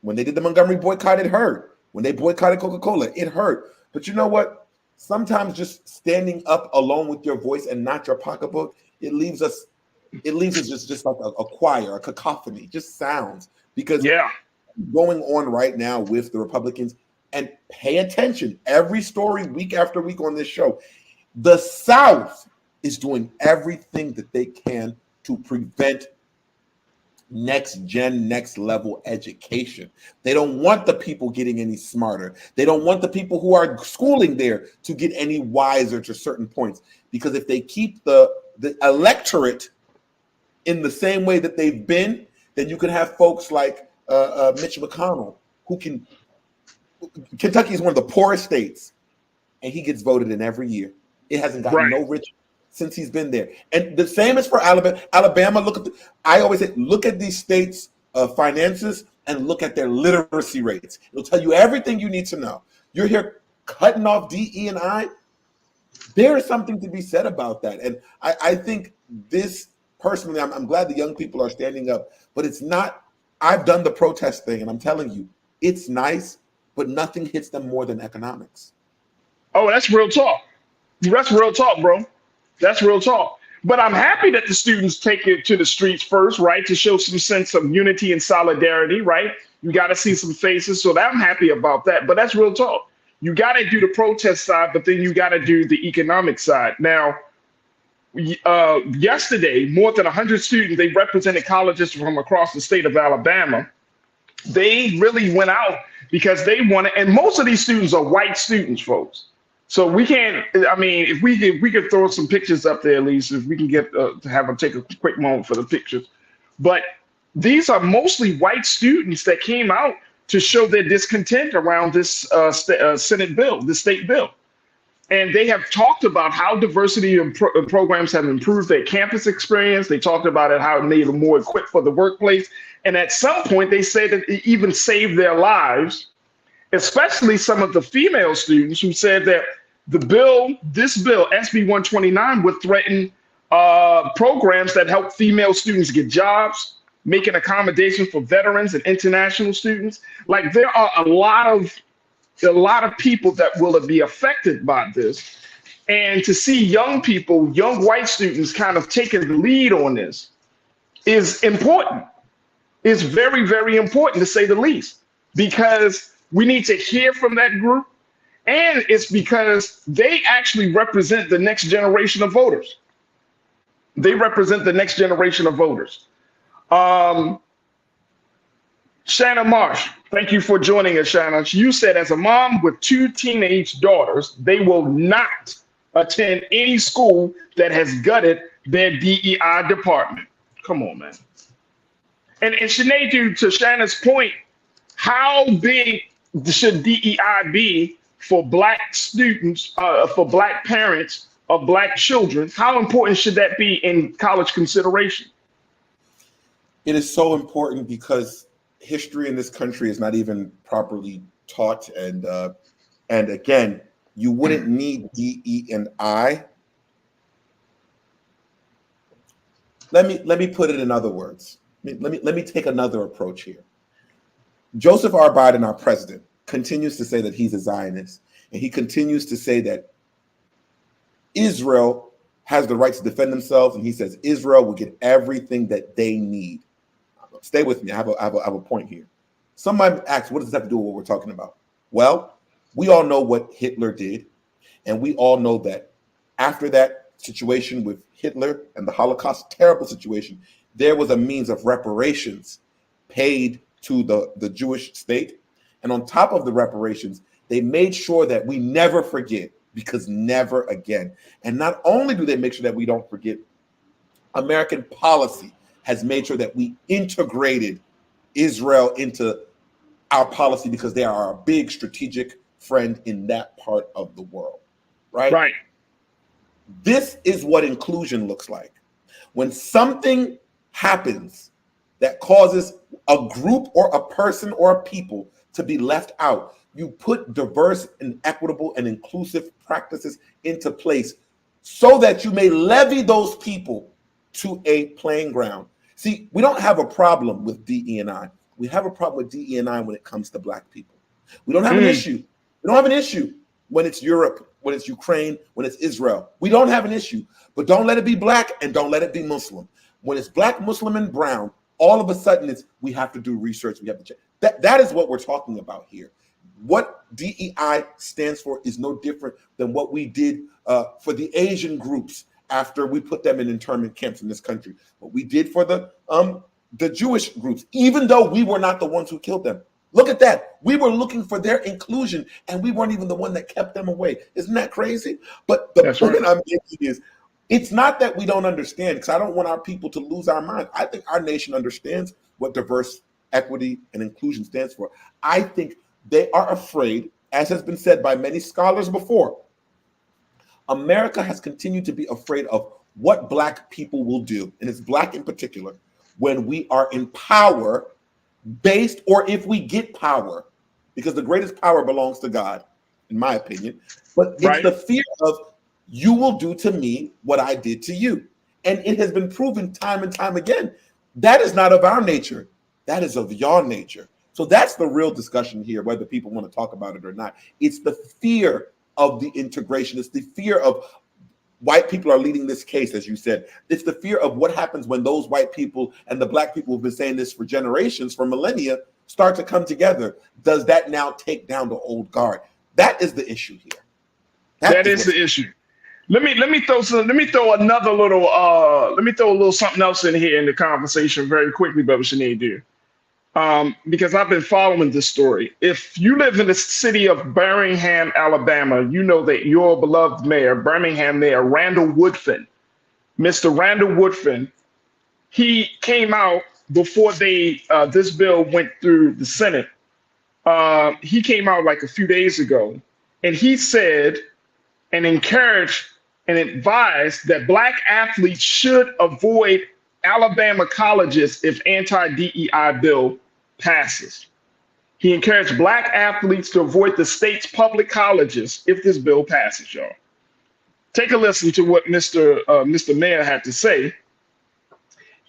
When they did the Montgomery boycott, it hurt. When they boycotted Coca-Cola, it hurt. But you know what? Sometimes just standing up alone with your voice and not your pocketbook, it leaves us just like a choir, a cacophony, just sounds. Because going on right now with the Republicans, and pay attention, every story week after week on this show, the South is doing everything that they can to prevent next level education. They don't want the people getting any smarter. They don't want the people who are schooling there to get any wiser to certain points. Because if they keep the electorate in the same way that they've been, then you can have folks like Mitch McConnell, who can. Kentucky is one of the poorest states, and he gets voted in every year. It hasn't gotten no richer since he's been there. And the same is for Alabama. I always say, look at these states' finances and look at their literacy rates. It'll tell you everything you need to know. You're here cutting off DE&I. There is something to be said about that. And I think this, personally, I'm glad the young people are standing up, but it's not, I've done the protest thing, and I'm telling you, it's nice, but nothing hits them more than economics. Oh, that's real talk. That's real talk, bro. That's real talk. But I'm happy that the students take it to the streets first, right? To show some sense of unity and solidarity, right? You got to see some faces. So I'm happy about that. But that's real talk. You got to do the protest side, but then you got to do the economic side. Now, yesterday, more than 100 students, they represented colleges from across the state of Alabama. They really went out because they wanted, and most of these students are white students, folks. So we can't, I mean, if we could throw some pictures up there, at least, if we can get to have them take a quick moment for the pictures. But these are mostly white students that came out to show their discontent around this Senate bill, the state bill. And they have talked about how diversity programs have improved their campus experience. They talked about it, how it made them more equipped for the workplace. And at some point, they say that it even saved their lives, especially some of the female students who said that this bill, SB 129, would threaten programs that help female students get jobs, making accommodations for veterans and international students. Like, there are a lot of people that will be affected by this. And to see young people, young white students kind of taking the lead on this is important. It's very, very important, to say the least, because we need to hear from that group. And it's because they actually represent the next generation of voters. They represent the next generation of voters. Shannon Marsh, thank you for joining us, Shannon. You said, as a mom with 2 teenage daughters, they will not attend any school that has gutted their DEI department. Come on, man. And Sinead, to Shannon's point, how big should DEI be for Black students, for Black parents of Black children? How important should that be in college consideration? It is so important because history in this country is not even properly taught, and again, you wouldn't need DE&I. Let me put it in other words. Let me take another approach here. Joseph R. Biden, our president, continues to say that he's a Zionist, and he continues to say that Israel has the right to defend themselves, and he says Israel will get everything that they need. Stay with me. I have a point here. Somebody asks, what does this have to do with what we're talking about? Well, we all know what Hitler did, and we all know that after that situation with Hitler and the Holocaust, terrible situation, there was a means of reparations paid to the Jewish state. And on top of the reparations, they made sure that we never forget, because never again. And not only do they make sure that we don't forget, American policy has made sure that we integrated Israel into our policy because they are our big strategic friend in that part of the world, right? Right. This is what inclusion looks like. When something happens that causes a group or a person or a people to be left out, you put diverse and equitable and inclusive practices into place so that you may levy those people to a playing ground. See, we don't have a problem with DE&I. We have a problem with DE&I when it comes to Black people. We don't have an issue. We don't have an issue when it's Europe, when it's Ukraine, when it's Israel. We don't have an issue. But don't let it be Black and don't let it be Muslim. When it's Black, Muslim, and brown, all of a sudden we have to do research. We have to check. That is what we're talking about here. What DEI stands for is no different than what we did for the Asian groups after we put them in internment camps in this country. What we did for the Jewish groups, even though we were not the ones who killed them. Look at that. We were looking for their inclusion, and we weren't even the one that kept them away. Isn't that crazy? But the point I'm making is, it's not that we don't understand, because I don't want our people to lose our mind. I think our nation understands what diverse, equity, and inclusion stands for. I think they are afraid, as has been said by many scholars before. America has continued to be afraid of what Black people will do, and it's Black in particular, when we are in power based, or if we get power, because the greatest power belongs to God, in my opinion. But it's the fear of, you will do to me what I did to you. And it has been proven time and time again, that is not of our nature. That is of your nature. So that's the real discussion here, whether people want to talk about it or not. It's the fear of the integration. It's the fear of white people are leading this case, as you said. It's the fear of what happens when those white people and the Black people who've been saying this for generations, for millennia, start to come together. Does that now take down the old guard? That is the issue here. That is the issue. Let me throw a little something else in here in the conversation very quickly, Brother Sinead, because I've been following this story. If you live in the city of Birmingham, Alabama, you know that your beloved mayor, Birmingham Mayor Randall Woodfin, Mr. Randall Woodfin, he came out before this bill went through the Senate. He came out like a few days ago, and he said and encouraged and advised that Black athletes should avoid Alabama colleges if anti-DEI bill passes. He encouraged Black athletes to avoid the state's public colleges if this bill passes, y'all. Take a listen to what Mr. Mayor had to say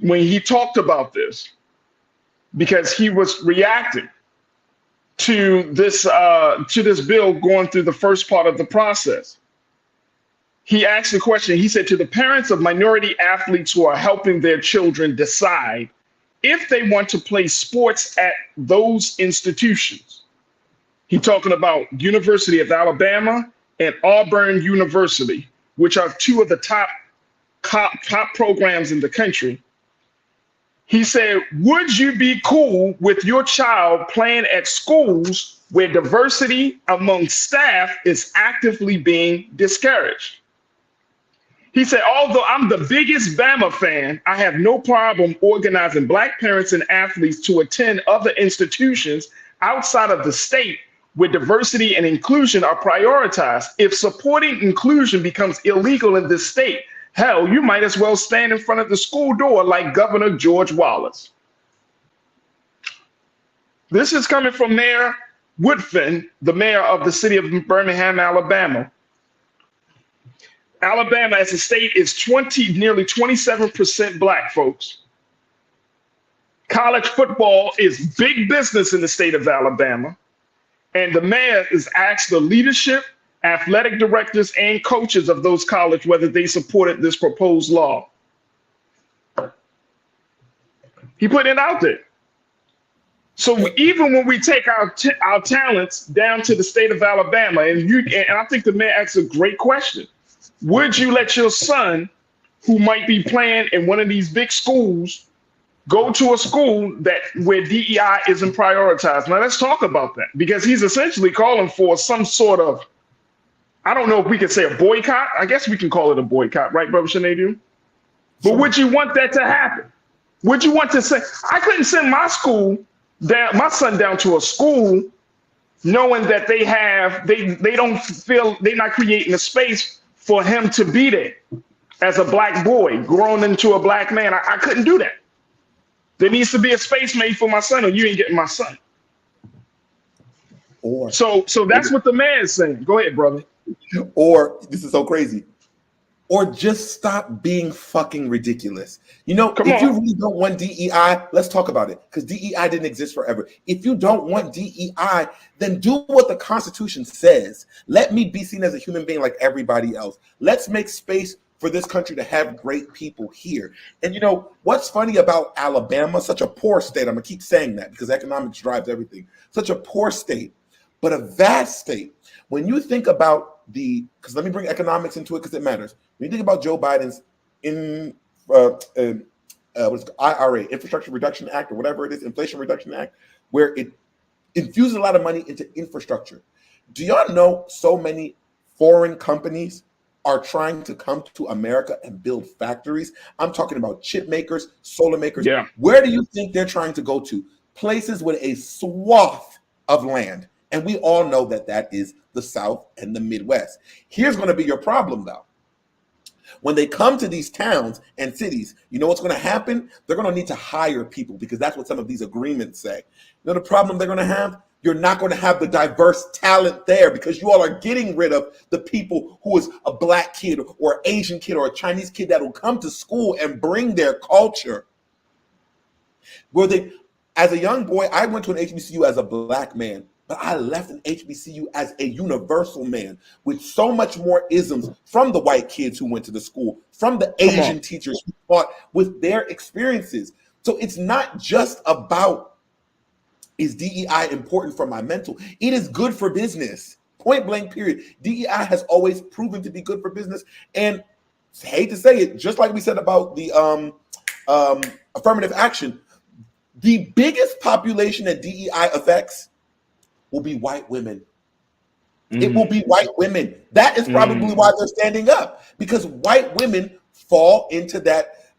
when he talked about this, because he was reacting to this bill going through the first part of the process. He asked the question, he said, to the parents of minority athletes who are helping their children decide if they want to play sports at those institutions. He's talking about University of Alabama and Auburn University, which are two of the top programs in the country. He said, would you be cool with your child playing at schools where diversity among staff is actively being discouraged? He said, although I'm the biggest Bama fan, I have no problem organizing Black parents and athletes to attend other institutions outside of the state where diversity and inclusion are prioritized. If supporting inclusion becomes illegal in this state, hell, you might as well stand in front of the school door like Governor George Wallace. This is coming from Mayor Woodfin, the mayor of the city of Birmingham, Alabama. Alabama as a state is nearly 27% Black, folks. College football is big business in the state of Alabama. And the mayor has asked the leadership, athletic directors, and coaches of those colleges whether they supported this proposed law. He put it out there. So even when we take our talents down to the state of Alabama, and I think the mayor asked a great question. Would you let your son, who might be playing in one of these big schools, go to a school where DEI isn't prioritized? Now let's talk about that, because he's essentially calling for some sort of, I don't know if we could say a boycott. I guess we can call it a boycott, right, Brother Shanadu? But would you want that to happen? Would you want to say, I couldn't send my son down to a school knowing that they don't feel they're not creating a space for him to be there as a Black boy grown into a Black man. I couldn't do that. There needs to be a space made for my son, or you ain't getting my son. So that's what the man is saying. Go ahead, brother. Or this is so crazy. Or just stop being fucking ridiculous. You know, if you really don't want DEI, let's talk about it, because DEI didn't exist forever. If you don't want DEI, then do what the Constitution says. Let me be seen as a human being like everybody else. Let's make space for this country to have great people here. And you know, what's funny about Alabama, such a poor state, I'm gonna keep saying that because economics drives everything, such a poor state, but a vast state. When you think about because let me bring economics into it because it matters. When you think about Joe Biden's IRA, Infrastructure Reduction Act, or whatever it is, Inflation Reduction Act, where it infuses a lot of money into infrastructure. Do y'all know so many foreign companies are trying to come to America and build factories? I'm talking about chip makers, solar makers. Yeah. Where do you think they're trying to go to? Places with a swath of land. And we all know that that is the South and the Midwest. Here's going to be your problem, though. When they come to these towns and cities, you know what's going to happen? They're going to need to hire people, because that's what some of these agreements say. You know the problem they're going to have? You're not going to have the diverse talent there, because you all are getting rid of the people who is a Black kid or Asian kid or a Chinese kid that will come to school and bring their culture. As a young boy, I went to an HBCU as a Black man. But I left an HBCU as a universal man with so much more isms from the white kids who went to the school, from the Asian teachers who taught with their experiences. So it's not just about, is DEI important for my mental? It is good for business. Point blank, period. DEI has always proven to be good for business. And I hate to say it, just like we said about the affirmative action, the biggest population that DEI affects will be white women. Mm-hmm. It will be white women. That is probably why they're standing up, because white women fall into that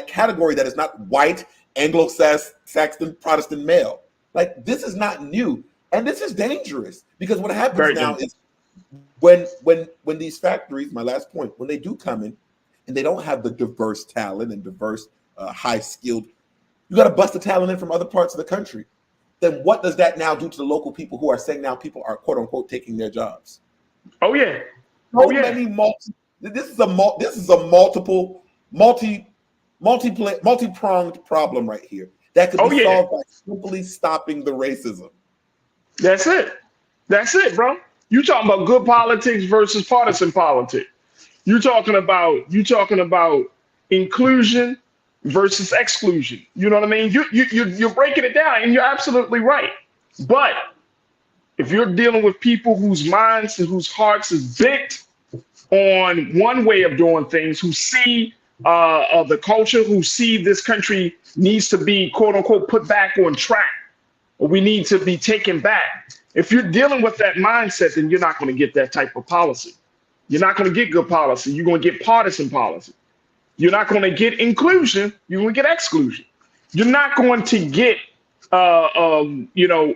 category that is not white, Anglo-Saxon, Protestant male. Like, this is not new, and this is dangerous, because what happens now is when these factories, my last point, when they do come in and they don't have the diverse talent and diverse high skilled, you got to bust the talent in from other parts of the country. Then what does that now do to the local people who are saying now people are quote unquote taking their jobs? Oh yeah. This is a multi-pronged problem right here that could be solved by simply stopping the racism. That's it, bro. You talking about good politics versus partisan politics. You're talking about inclusion versus exclusion. You know what I mean? You're breaking it down, and you're absolutely right. But if you're dealing with people whose minds and whose hearts is bent on one way of doing things, who see the culture, who see this country needs to be quote unquote put back on track, or we need to be taken back. If you're dealing with that mindset, then you're not going to get that type of policy. You're not going to get good policy. You're going to get partisan policy. You're not going to get inclusion. You're going to get exclusion. You're not going to get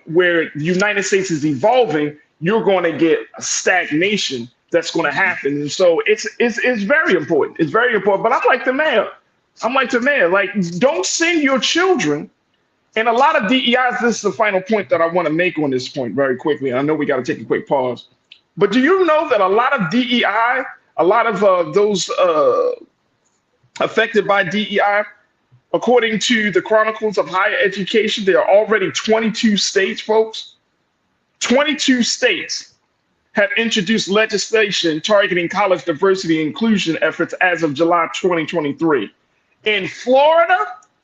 where the United States is evolving, you're going to get a stagnation that's going to happen. And so it's very important. It's very important. But I'm like the mayor. Like, don't send your children. And a lot of DEIs, this is the final point that I want to make on this point very quickly. I know we got to take a quick pause. But do you know that a lot of DEI, a lot of those affected by DEI, according to the Chronicles of Higher Education, there are already 22 states, folks. 22 states have introduced legislation targeting college diversity and inclusion efforts as of July 2023. In Florida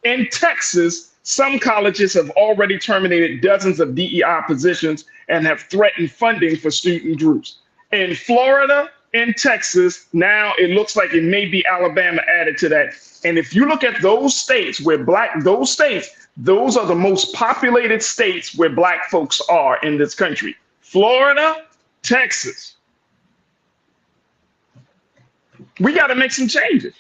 and Texas, some colleges have already terminated dozens of DEI positions and have threatened funding for student groups. In Florida and Texas, now it looks like it may be Alabama added to that. And if you look at those states where those are the most populated states where Black folks are in this country. Florida, Texas. We got to make some changes.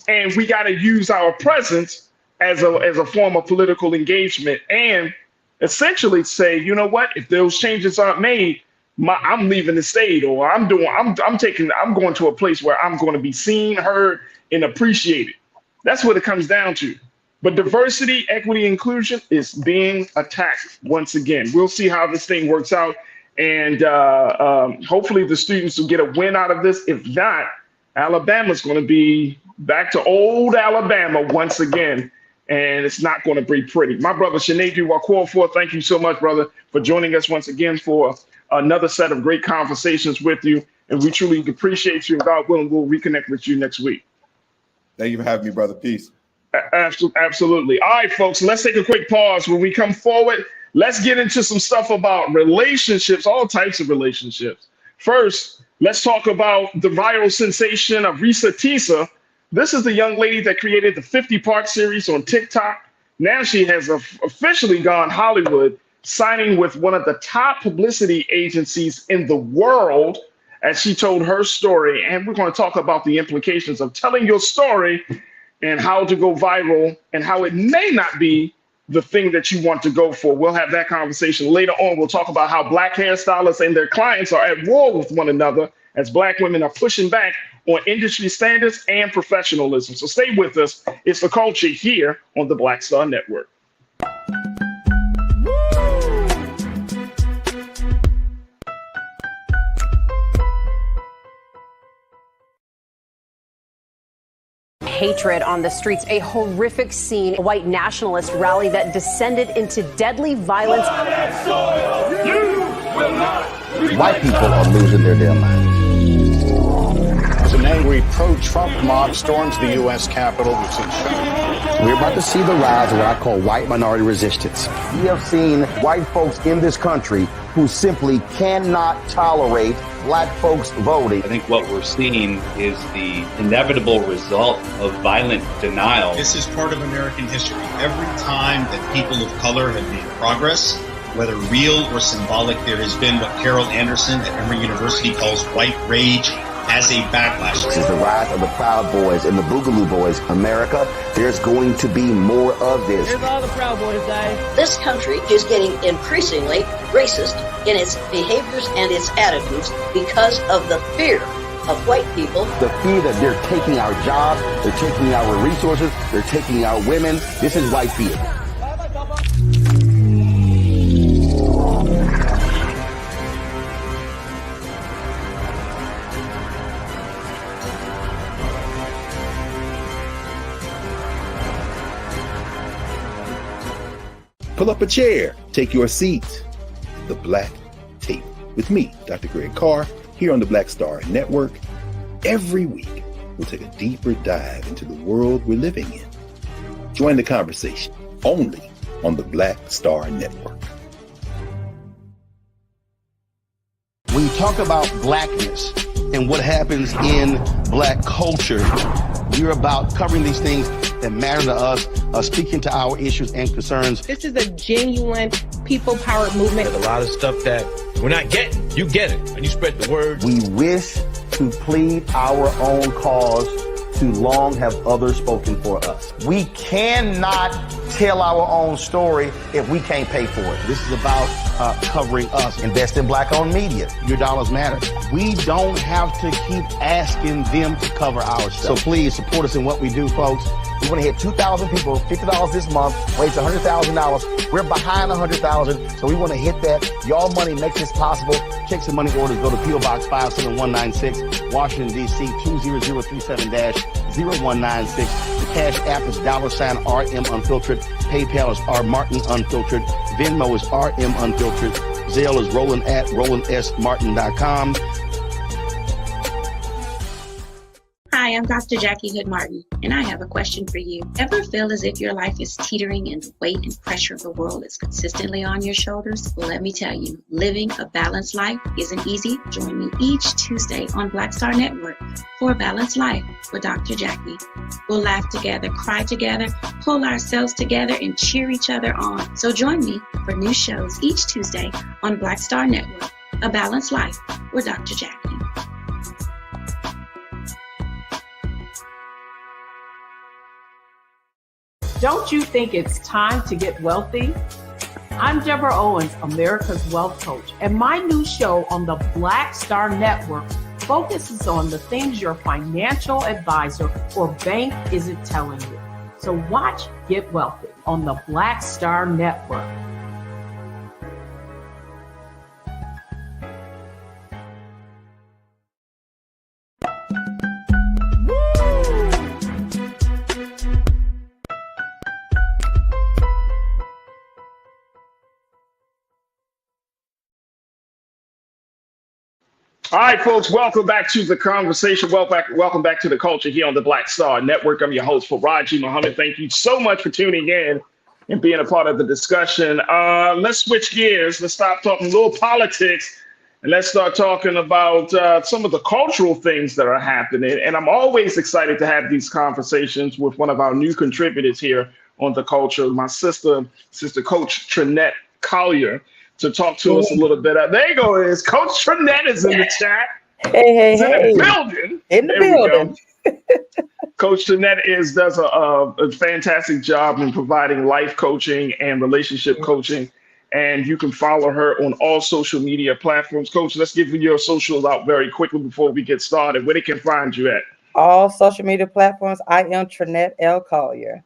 And we got to use our presence as a form of political engagement and essentially say, you know what, if those changes aren't made, I'm leaving the state, or I'm going to a place where I'm going to be seen, heard, and appreciated. That's what it comes down to. But diversity, equity, inclusion is being attacked once again. We'll see how this thing works out. And hopefully the students will get a win out of this. If not, Alabama's going to be back to old Alabama once again, and it's not going to be pretty. My brother, Sinedu Wakofor, thank you so much, brother, for joining us once again for another set of great conversations with you, and we truly appreciate you, and God willing, we'll reconnect with you next week. Thank you for having me, brother. Peace. Absolutely. All right, folks, let's take a quick pause. When we come forward, let's get into some stuff about relationships, all types of relationships. First, let's talk about the viral sensation of Reesa Teesa. This is the young lady that created the 50-part series on TikTok. Now she has officially gone Hollywood, signing with one of the top publicity agencies in the world as she told her story. And we're going to talk about the implications of telling your story and how to go viral and how it may not be the thing that you want to go for. We'll have that conversation later on. We'll talk about how Black hairstylists and their clients are at war with one another as Black women are pushing back on industry standards and professionalism. So stay with us. It's The Culture here on the Black Star Network. Hatred on the streets, a horrific scene, a white nationalist rally that descended into deadly violence. White people are losing their damn minds. As an angry pro-Trump mob storms the U.S. Capitol, we've seen We're about to see the rise of what I call white minority resistance. We have seen white folks in this country who simply cannot tolerate Black folks voting. I think what we're seeing is the inevitable result of violent denial. This is part of American history. Every time that people of color have made progress, whether real or symbolic, there has been what Carol Anderson at Emory University calls white rage as a backlash. This is the rise of the Proud Boys and the Boogaloo Boys. America, there's going to be more of this. Here's all the Proud Boys, guys. This country is getting increasingly racist in its behaviors and its attitudes because of the fear of white people. The fear that they're taking our jobs, they're taking our resources, they're taking our women. This is white fear. Pull up a chair, take your seat. The Black Tape with me, Dr. Greg Carr, here on the Black Star Network. Every week, we'll take a deeper dive into the world we're living in. Join the conversation only on the Black Star Network. When you talk about blackness and what happens in Black culture, you're about covering these things that matter to us, speaking to our issues and concerns. This is a genuine people-powered movement. There's a lot of stuff that we're not getting. You get it, and you spread the word. We wish to plead our own cause Too long have others spoken for us. We cannot tell our own story if we can't pay for it. This is about covering us. Invest in black-owned media. Your dollars matter. We don't have to keep asking them to cover our stuff. So please support us in what we do, folks. We want to hit 2,000 people, $50 this month, raise $100,000. We're behind 100,000, so we want to hit that. Y'all money makes this possible. Checks and money orders go to P.O. Box 57196, Washington, D.C. 20037-0196. The Cash App is $RM Unfiltered. PayPal is R Martin Unfiltered. Venmo is RM Unfiltered. Zelle is Roland at RolandSMartin.com. Hi, I'm Dr. Jackie Hood Martin, and I have a question for you. Ever feel as if your life is teetering and the weight and pressure of the world is consistently on your shoulders? Well, let me tell you, living a balanced life isn't easy. Join me each Tuesday on Black Star Network for A Balanced Life with Dr. Jackie. We'll laugh together, cry together, pull ourselves together, and cheer each other on. So join me for new shows each Tuesday on Black Star Network, A Balanced Life with Dr. Jackie. Don't you think it's time to get wealthy? I'm Deborah Owens, America's Wealth Coach, and my new show on the Black Star Network focuses on the things your financial advisor or bank isn't telling you. So watch Get Wealthy on the Black Star Network. All right, folks, welcome back to the conversation. Welcome back to the culture here on the Black Star Network. I'm your host, Farajii Muhammad. Thank you so much for tuning in and being a part of the discussion. Let's switch gears. Let's stop talking a little politics and let's start talking about some of the cultural things that are happening. And I'm always excited to have these conversations with one of our new contributors here on the culture, my sister Coach Trinette Collier, to talk to us a little bit. There you go. Coach Trinette is in the chat. Hey. In the building. In the building. Coach Trinette does a fantastic job in providing life coaching and relationship coaching. And you can follow her on all social media platforms. Coach, let's give your socials out very quickly before we get started. Where they can find you at? All social media platforms. I am Trinette L. Collier.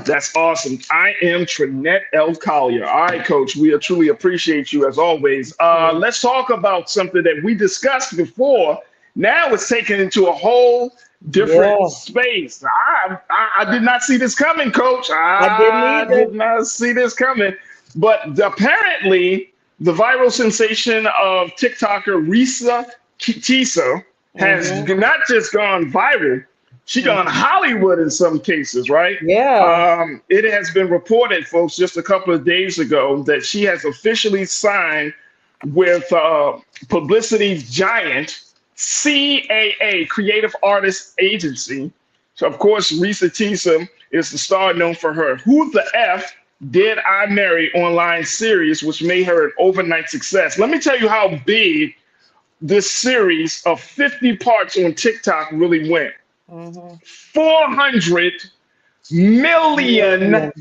That's awesome. I am Trinette L. Collier. All right, Coach, we truly appreciate you as always. Let's talk about something that we discussed before. Now it's taken into a whole different space. I did not see this coming, Coach. I did not see this coming. But apparently, the viral sensation of TikToker Reesa Teesa has not just gone viral, she gone Hollywood in some cases, right? Yeah. It has been reported, folks, just a couple of days ago that she has officially signed with publicity giant CAA, Creative Artist Agency. So, of course, Reesa Teesa is the star known for her Who the F Did I Marry online series, which made her an overnight success. Let me tell you how big this series of 50 parts on TikTok really went. 400 million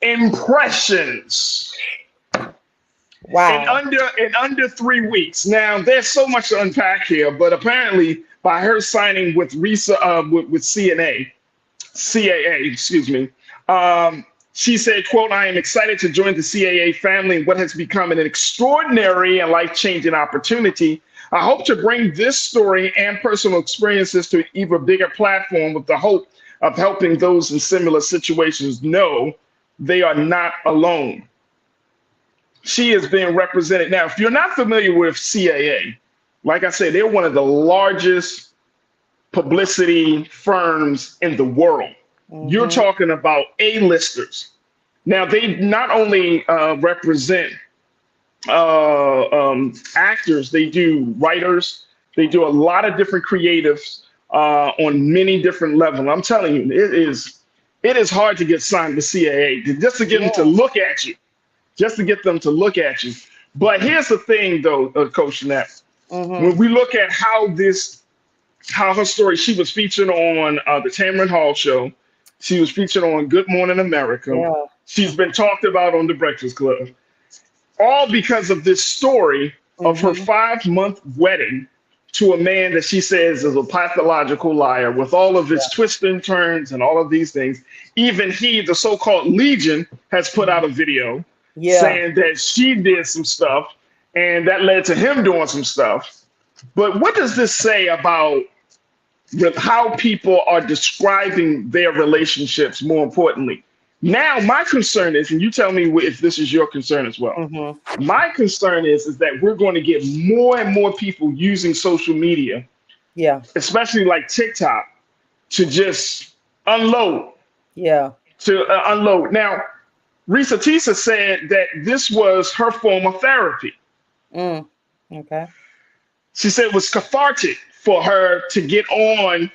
impressions. Wow. In under 3 weeks. Now, there's so much to unpack here, but apparently by her signing with Reesa, with CAA, excuse me, she said, quote, "I am excited to join the CAA family in what has become an extraordinary and life-changing opportunity. I hope to bring this story and personal experiences to an even bigger platform with the hope of helping those in similar situations know they are not alone." She is being represented. Now, if you're not familiar with CAA, like I said, they're one of the largest publicity firms in the world. You're talking about A-listers. Now, they not only represent actors, they do writers, they do a lot of different creatives on many different levels. I'm telling you, it is hard to get signed to CAA just to get them to look at you, But here's the thing, though, Coach Trinette, when we look at how this how her story, she was featured on the Tamron Hall show. She was featured on Good Morning America. Yeah. She's been talked about on The Breakfast Club. All because of this story of her 5-month wedding to a man that she says is a pathological liar with all of his twists and turns and all of these things. Even he, the so-called Legion, has put out a video saying that she did some stuff and that led to him doing some stuff. But what does this say about how people are describing their relationships, more importantly? Now, my concern is, and you tell me if this is your concern as well. My concern is that we're going to get more and more people using social media, especially like TikTok, to just unload. Unload. Now, Reesa Teesa said that this was her form of therapy. Okay. She said it was cathartic for her to get on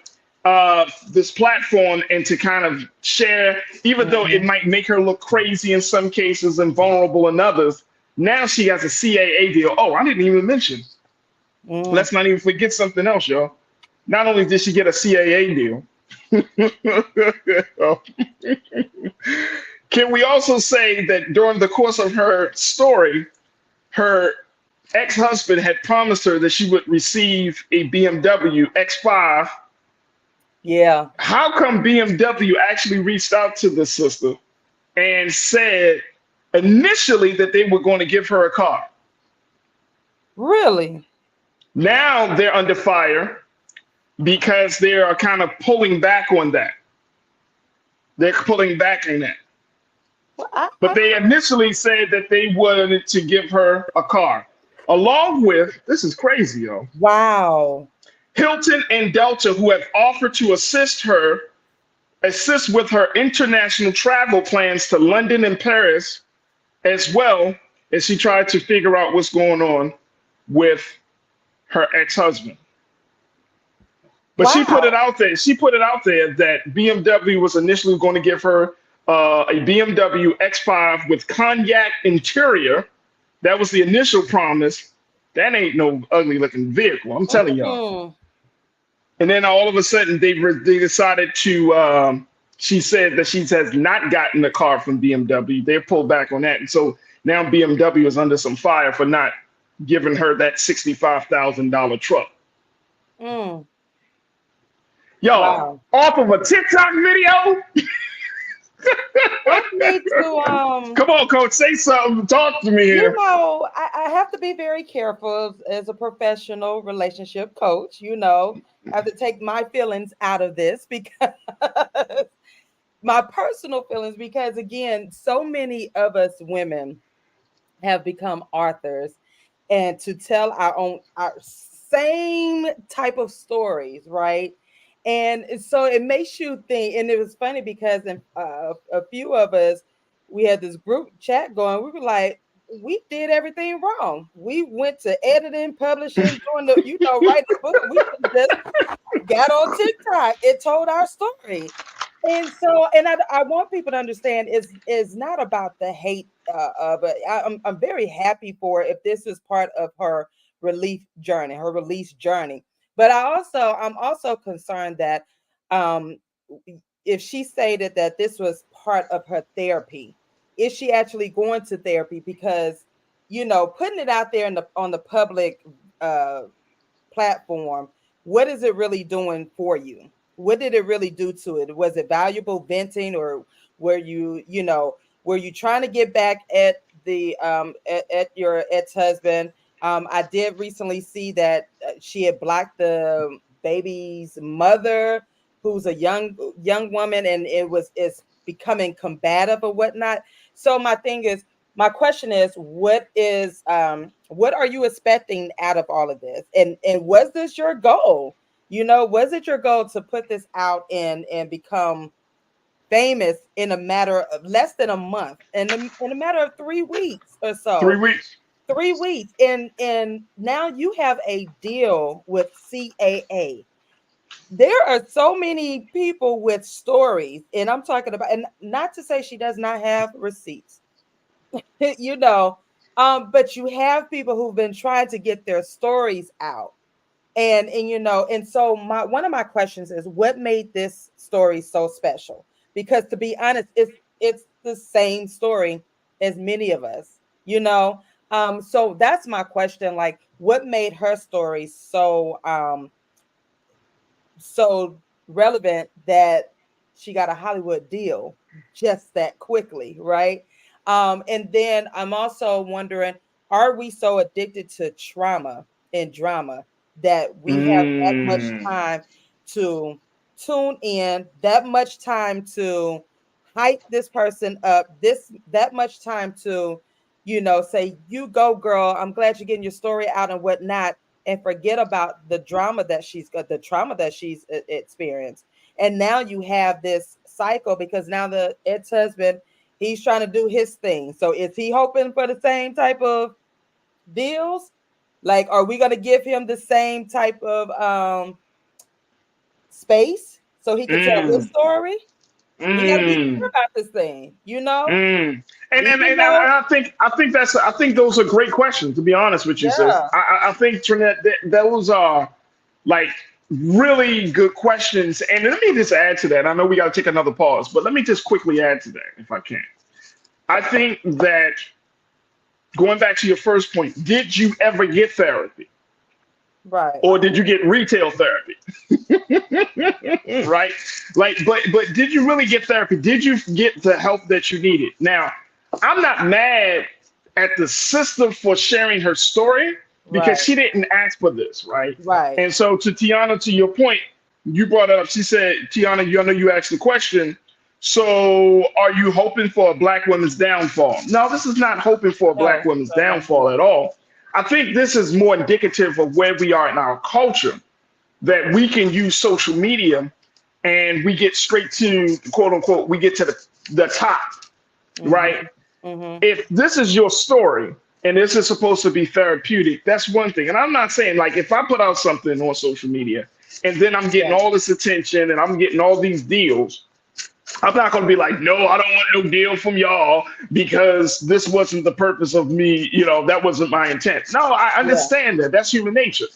this platform and to kind of share, even though it might make her look crazy in some cases and vulnerable in others. Now she has a CAA deal. Oh, I didn't even mention. Let's not even forget something else, y'all. Not only did she get a CAA deal, can we also say that during the course of her story, her ex-husband had promised her that she would receive a BMW X5. How come BMW actually reached out to the sister and said initially that they were going to give her a car? Really? Now they're under fire because they are kind of pulling back on that. They're pulling back on that. But they initially said that they wanted to give her a car. Along with, this is crazy, yo. Wow. Hilton and Delta, who have offered to assist with her international travel plans to London and Paris, as well as she tried to figure out what's going on with her ex-husband. But she put it out there. She put it out there that BMW was initially going to give her a BMW X5 with cognac interior. That was the initial promise. That ain't no ugly looking vehicle, I'm telling y'all. And then all of a sudden they decided to, she said that she has not gotten a car from BMW. They pulled back on that. And so now BMW is under some fire for not giving her that $65,000 truck. Y'all, off of a TikTok video? I need to come on, coach, say something. Talk to me here. You know, I have to be very careful as a professional relationship coach. You know, I have to take my feelings out of this because my personal feelings, because again, so many of us women have become authors, and to tell our same type of stories, right? And so it makes you think, and it was funny because a few of us, we had this group chat going. We were like, we did everything wrong. We went to editing, publishing, doing the, writing the book. We just got on TikTok. It told our story. And so, and I want people to understand it's not about the hate, but I'm very happy for if this is part of her release journey. But I'm also concerned that if she stated that this was part of her therapy, is she actually going to therapy? Because, putting it out there on the public platform, what is it really doing for you? What did it really do to it? Was it valuable venting, or were you trying to get back at the at your ex-husband? I did recently see that she had blocked the baby's mother, who's a young woman, and it's becoming combative or whatnot. So my question is, what are you expecting out of all of this? And was this your goal? Was it your goal to put this out and become famous in a matter of less than a month, in a matter of 3 weeks or so? 3 weeks. 3 weeks, and now you have a deal with CAA. There are so many people with stories, and I'm talking about, and not to say she does not have receipts, but you have people who've been trying to get their stories out, And and so one of my questions is, what made this story so special? Because to be honest, it's the same story as many of us, so that's my question. Like, what made her story so relevant that she got a Hollywood deal just that quickly, right? And then I'm also wondering, are we so addicted to trauma and drama that we have that much time to tune in, that much time to hype this person up, that much time to, say, you go, girl, I'm glad you're getting your story out and whatnot, and forget about the drama that she's got, the trauma that she's experienced. And now you have this cycle, because now the ex-husband, he's trying to do his thing. So is he hoping for the same type of deals? Like, are we going to give him the same type of space so he can tell his story? We got to be sure about this thing, And I think those are great questions, to be honest with you, sis. I think, Trinette, those are like really good questions. And let me just add to that. I know we got to take another pause, but let me just quickly add to that, if I can. I think that, going back to your first point, did you ever get therapy? Right. Or did you get retail therapy? Right? Like, but did you really get therapy? Did you get the help that you needed? Now, I'm not mad at the sister for sharing her story, because she didn't ask for this, right? Right. And so, to Tiana, to your point, you brought up, she said, Tiana, I know you asked the question, so are you hoping for a Black woman's downfall? No, this is not hoping for a Black woman's downfall at all. I think this is more indicative of where we are in our culture, that we can use social media and we get straight to, quote unquote, we get to the top, right? If this is your story and this is supposed to be therapeutic, that's one thing. And I'm not saying, like, if I put out something on social media and then I'm getting all this attention and I'm getting all these deals, I'm not going to be like, no, I don't want no deal from y'all because this wasn't the purpose of me. That wasn't my intent. No, I understand that. That's human nature.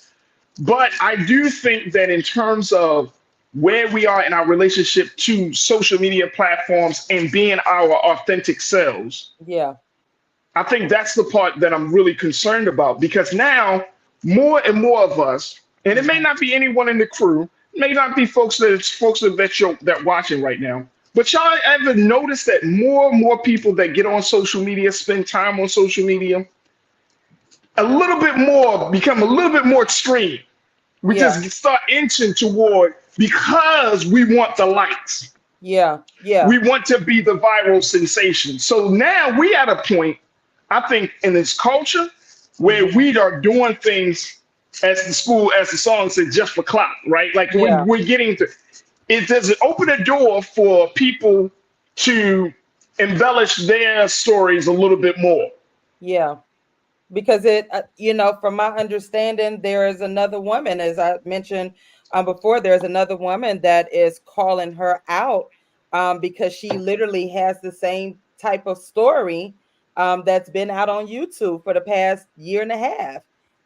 But I do think that in terms of where we are in our relationship to social media platforms and being our authentic selves, I think that's the part that I'm really concerned about, because now more and more of us, and it may not be anyone in the crew, it may not be folks that watching right now, but y'all ever notice that more and more people that get on social media, spend time on social media, become a little bit more extreme. We just start inching toward, because we want the likes. Yeah. We want to be the viral sensation. So now we at a point, I think, in this culture where we are doing things, as the song said, just for clout, right? Like, we're getting to it. Does it open a door for people to embellish their stories a little bit more? Yeah. Because from my understanding, there is another woman, as I mentioned before, there's another woman that is calling her out because she literally has the same type of story that's been out on YouTube for the past year and a half.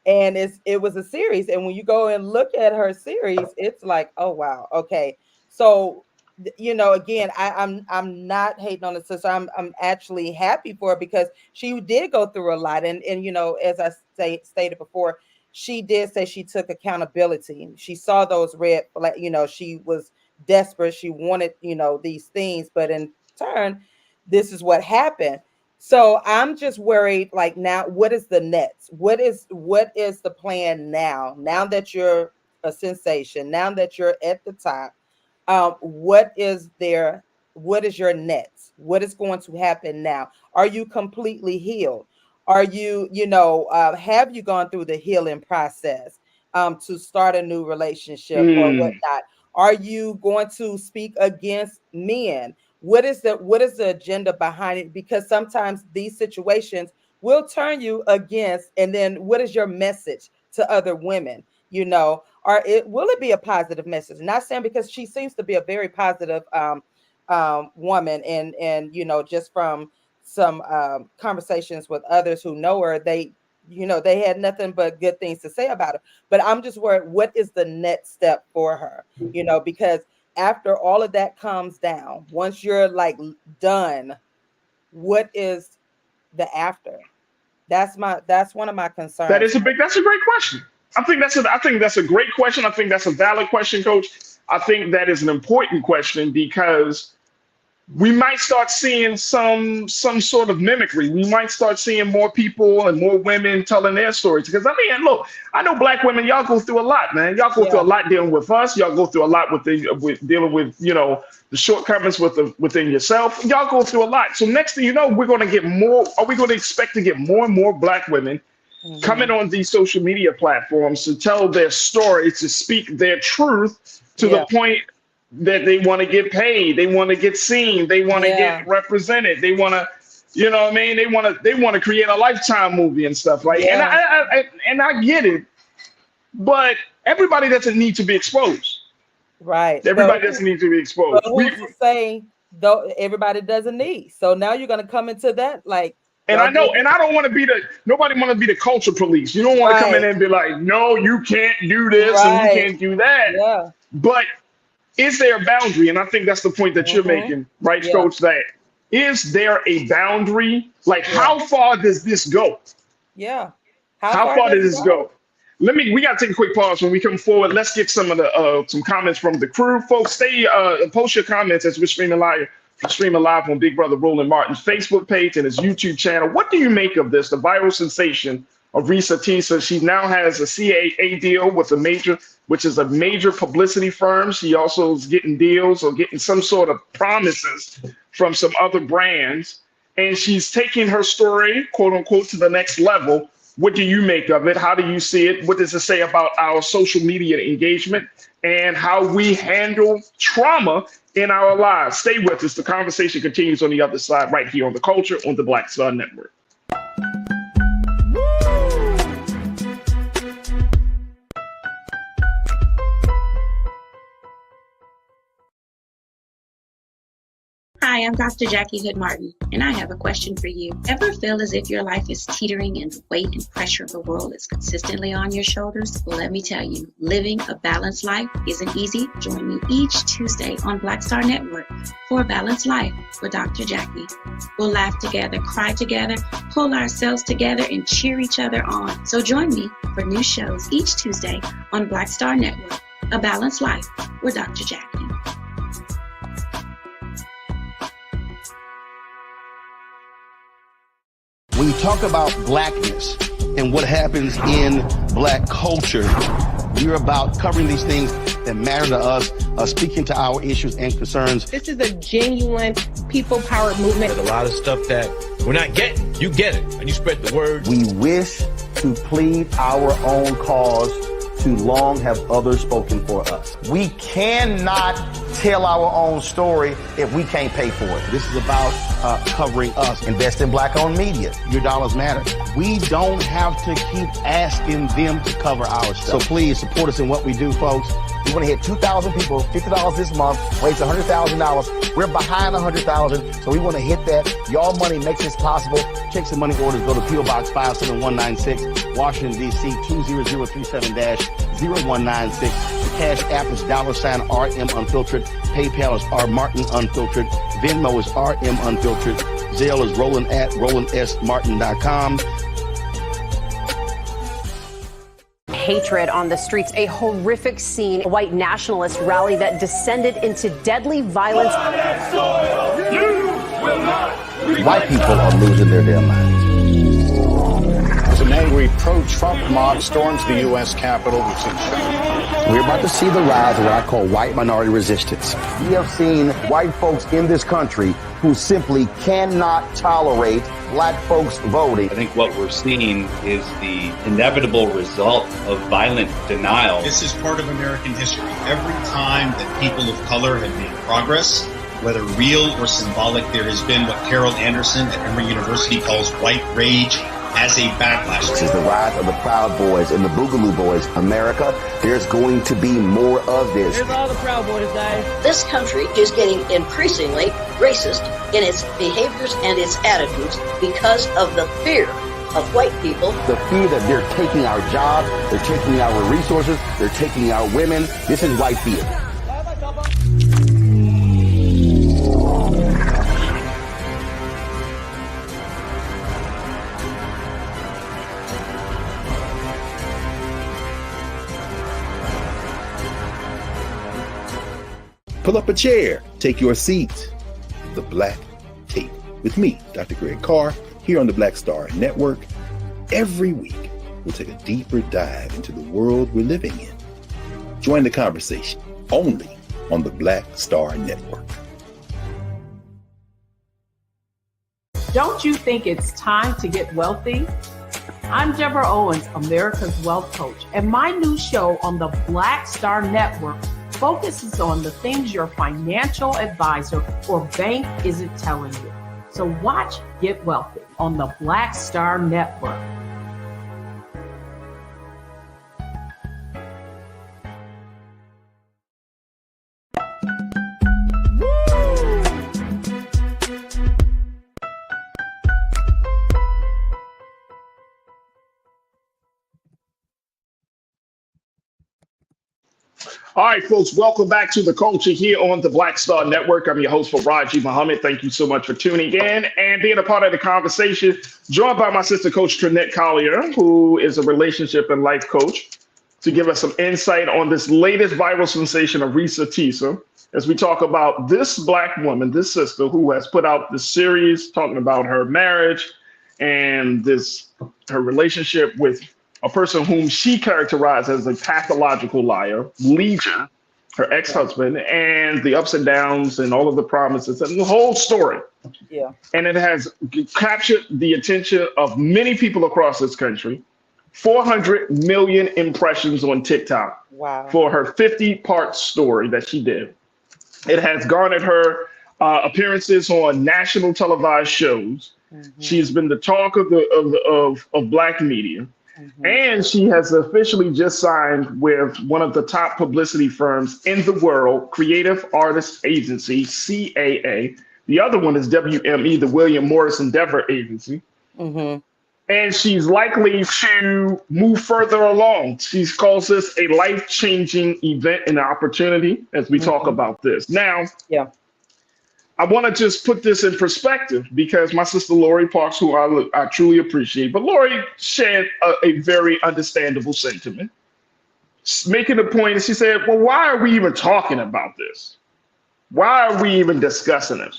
And it was a series. And when you go and look at her series, it's like, oh, wow. Okay. So, again, I'm not hating on the sister. I'm actually happy for her, because she did go through a lot. And as I stated before, she did say she took accountability. She saw those red flags. She was desperate. She wanted, these things. But in turn, this is what happened. So I'm just worried, like, now, what is the next? What is the plan now? Now that you're a sensation, now that you're at the top, what is your next? What is going to happen now? Are you completely healed? Are you, have you gone through the healing process to start a new relationship or whatnot? Are you going to speak against men? What is the agenda behind it? Because sometimes these situations will turn you against, and then what is your message to other women? Or will it be a positive message? Not saying, because she seems to be a very positive woman, and just from some conversations with others who know her, they they had nothing but good things to say about her. But I'm just worried, what is the next step for her? Because after all of that calms down, once you're like done, what is the after? That's one of my concerns. That's a great question. I think that's a great question. I think that's a valid question, Coach. I think that is an important question because we might start seeing some sort of mimicry. We might start seeing more people and more women telling their stories. Because look, I know Black women, y'all go through a lot, man. Y'all go through a lot dealing with us. Y'all go through a lot with dealing with the shortcomings within yourself. Y'all go through a lot. So next thing you know, we're going to get more. Are we going to expect to get more and more Black women coming on these social media platforms to tell their story, to speak their truth to the point that they want to get paid, they want to get seen, they want to get represented, they want to, they want to create a Lifetime movie and stuff like. And I get it, but everybody doesn't need to be exposed. Right. Everybody doesn't need to be exposed. But who's to say though everybody doesn't need? So now you're going to come into that like. And I know, and I don't want to be nobody want to be the culture police. You don't want to come in and be like, no, you can't do this and you can't do that. Yeah. But is there a boundary? And I think that's the point that you're making, right, Coach? That is there a boundary? Like, how far does this go? Yeah. How far does this go? We got to take a quick pause. When we come forward, let's get some of the some comments from the crew. Folks, stay post your comments as we're streaming live on Big Brother Roland Martin's Facebook page and his YouTube channel. What do you make of this? The viral sensation of Reesa Teesa. She now has a CAA deal with a major publicity firm. She also is getting deals or getting some sort of promises from some other brands. And she's taking her story, quote unquote, to the next level. What do you make of it? How do you see it? What does it say about our social media engagement and how we handle trauma in our lives? Stay with us. The conversation continues on the other side right here on The Culture on the Black Star Network. Hi, I'm Dr. Jackie Hood Martin, and I have a question for you. Ever feel as if your life is teetering and the weight and pressure of the world is consistently on your shoulders? Well, let me tell you, living a balanced life isn't easy. Join me each Tuesday on Black Star Network for a Balanced Life with Dr. Jackie. We'll laugh together, cry together, pull ourselves together, and cheer each other on. So join me for new shows each Tuesday on Black Star Network, A Balanced Life with Dr. Jackie. When you talk about blackness and what happens in Black culture, we're about covering these things that matter to us, speaking to our issues and concerns. This is a genuine people-powered movement. There's a lot of stuff that we're not getting. You get it, and you spread the word. We wish to plead our own cause. Too long have others spoken for us. We cannot tell our own story if we can't pay for it. This is about covering us. Invest in Black-owned media. Your dollars matter. We don't have to keep asking them to cover our stuff. So please support us in what we do, folks. We want to hit 2,000 people, $50 this month, raise $100,000. We're behind 100,000, so we want to hit that. Your money makes this possible. Checks and money orders go to P.O. Box 57196, Washington, D.C. 20037-0196. The Cash App is $RM Unfiltered. PayPal is R Martin Unfiltered. Venmo is RM Unfiltered. Zelle is Roland at RolandSMartin.com. Hatred on the streets, a horrific scene, a white nationalist rally that descended into deadly violence. White people are losing their damn minds. As an angry pro-Trump mob storms the U.S. Capitol, we've seen We're about to see the rise of what I call white minority resistance. We have seen white folks in this country who simply cannot tolerate Black folks voting. I think what we're seeing is the inevitable result of violent denial. This is part of American history. Every time that people of color have made progress, whether real or symbolic, there has been what Carol Anderson at Emory University calls white rage as a backlash. This is the rise of the Proud Boys and the Boogaloo Boys. America, there's going to be more of this. Here's all the Proud Boys, guys. This country is getting increasingly racist in its behaviors and its attitudes because of the fear of white people. The fear that they're taking our jobs, they're taking our resources, they're taking our women. This is white fear. Pull up a chair, take your seat. The Black Tape with me, Dr. Greg Carr, here on the Black Star Network. Every week, we'll take a deeper dive into the world we're living in. Join the conversation only on the Black Star Network. Don't you think it's time to get wealthy? I'm Deborah Owens, America's Wealth Coach, and my new show on the Black Star Network focuses on the things your financial advisor or bank isn't telling you. So watch Get Wealthy on the Black Star Network. All right, folks, welcome back to The Culture here on the Black Star Network. I'm your host, Farajii Muhammad. Thank you so much for tuning in and being a part of the conversation. Joined by my sister, Coach Trinette Collier, who is a relationship and life coach, to give us some insight on this latest viral sensation of Reesa Teesa, as we talk about this Black woman, this sister, who has put out this series talking about her marriage and her relationship with a person whom she characterized as a pathological liar, Legion, her ex-husband, and the ups and downs and all of the promises and the whole story. Yeah. And it has captured the attention of many people across this country. 400 million impressions on TikTok. Wow. For her 50-part story that she did. It has garnered her appearances on national televised shows. Mm-hmm. She's been the talk of Black media. Mm-hmm. And she has officially just signed with one of the top publicity firms in the world, Creative Artists Agency, CAA. The other one is WME, the William Morris Endeavor Agency. Mm-hmm. And she's likely to move further along. She calls this a life-changing event and opportunity as we talk about this. Now, I want to just put this in perspective because my sister Lori Parks, who I truly appreciate, but Lori shared a very understandable sentiment, making the point, and she said, well, why are we even talking about this? Why are we even discussing it?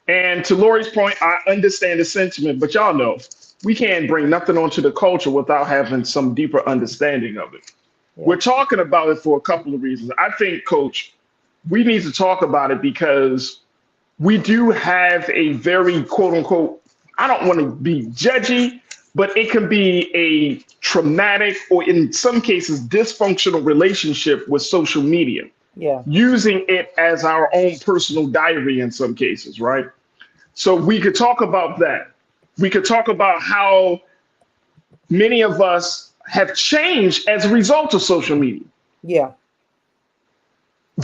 And to Lori's point, I understand the sentiment, but y'all know, we can't bring nothing onto the culture without having some deeper understanding of it. Yeah. We're talking about it for a couple of reasons. I think, Coach, we need to talk about it because we do have a very, quote unquote, I don't want to be judgy, but it can be a traumatic or in some cases dysfunctional relationship with social media. Yeah. Using it as our own personal diary in some cases, right? So we could talk about that. We could talk about how many of us have changed as a result of social media. Yeah.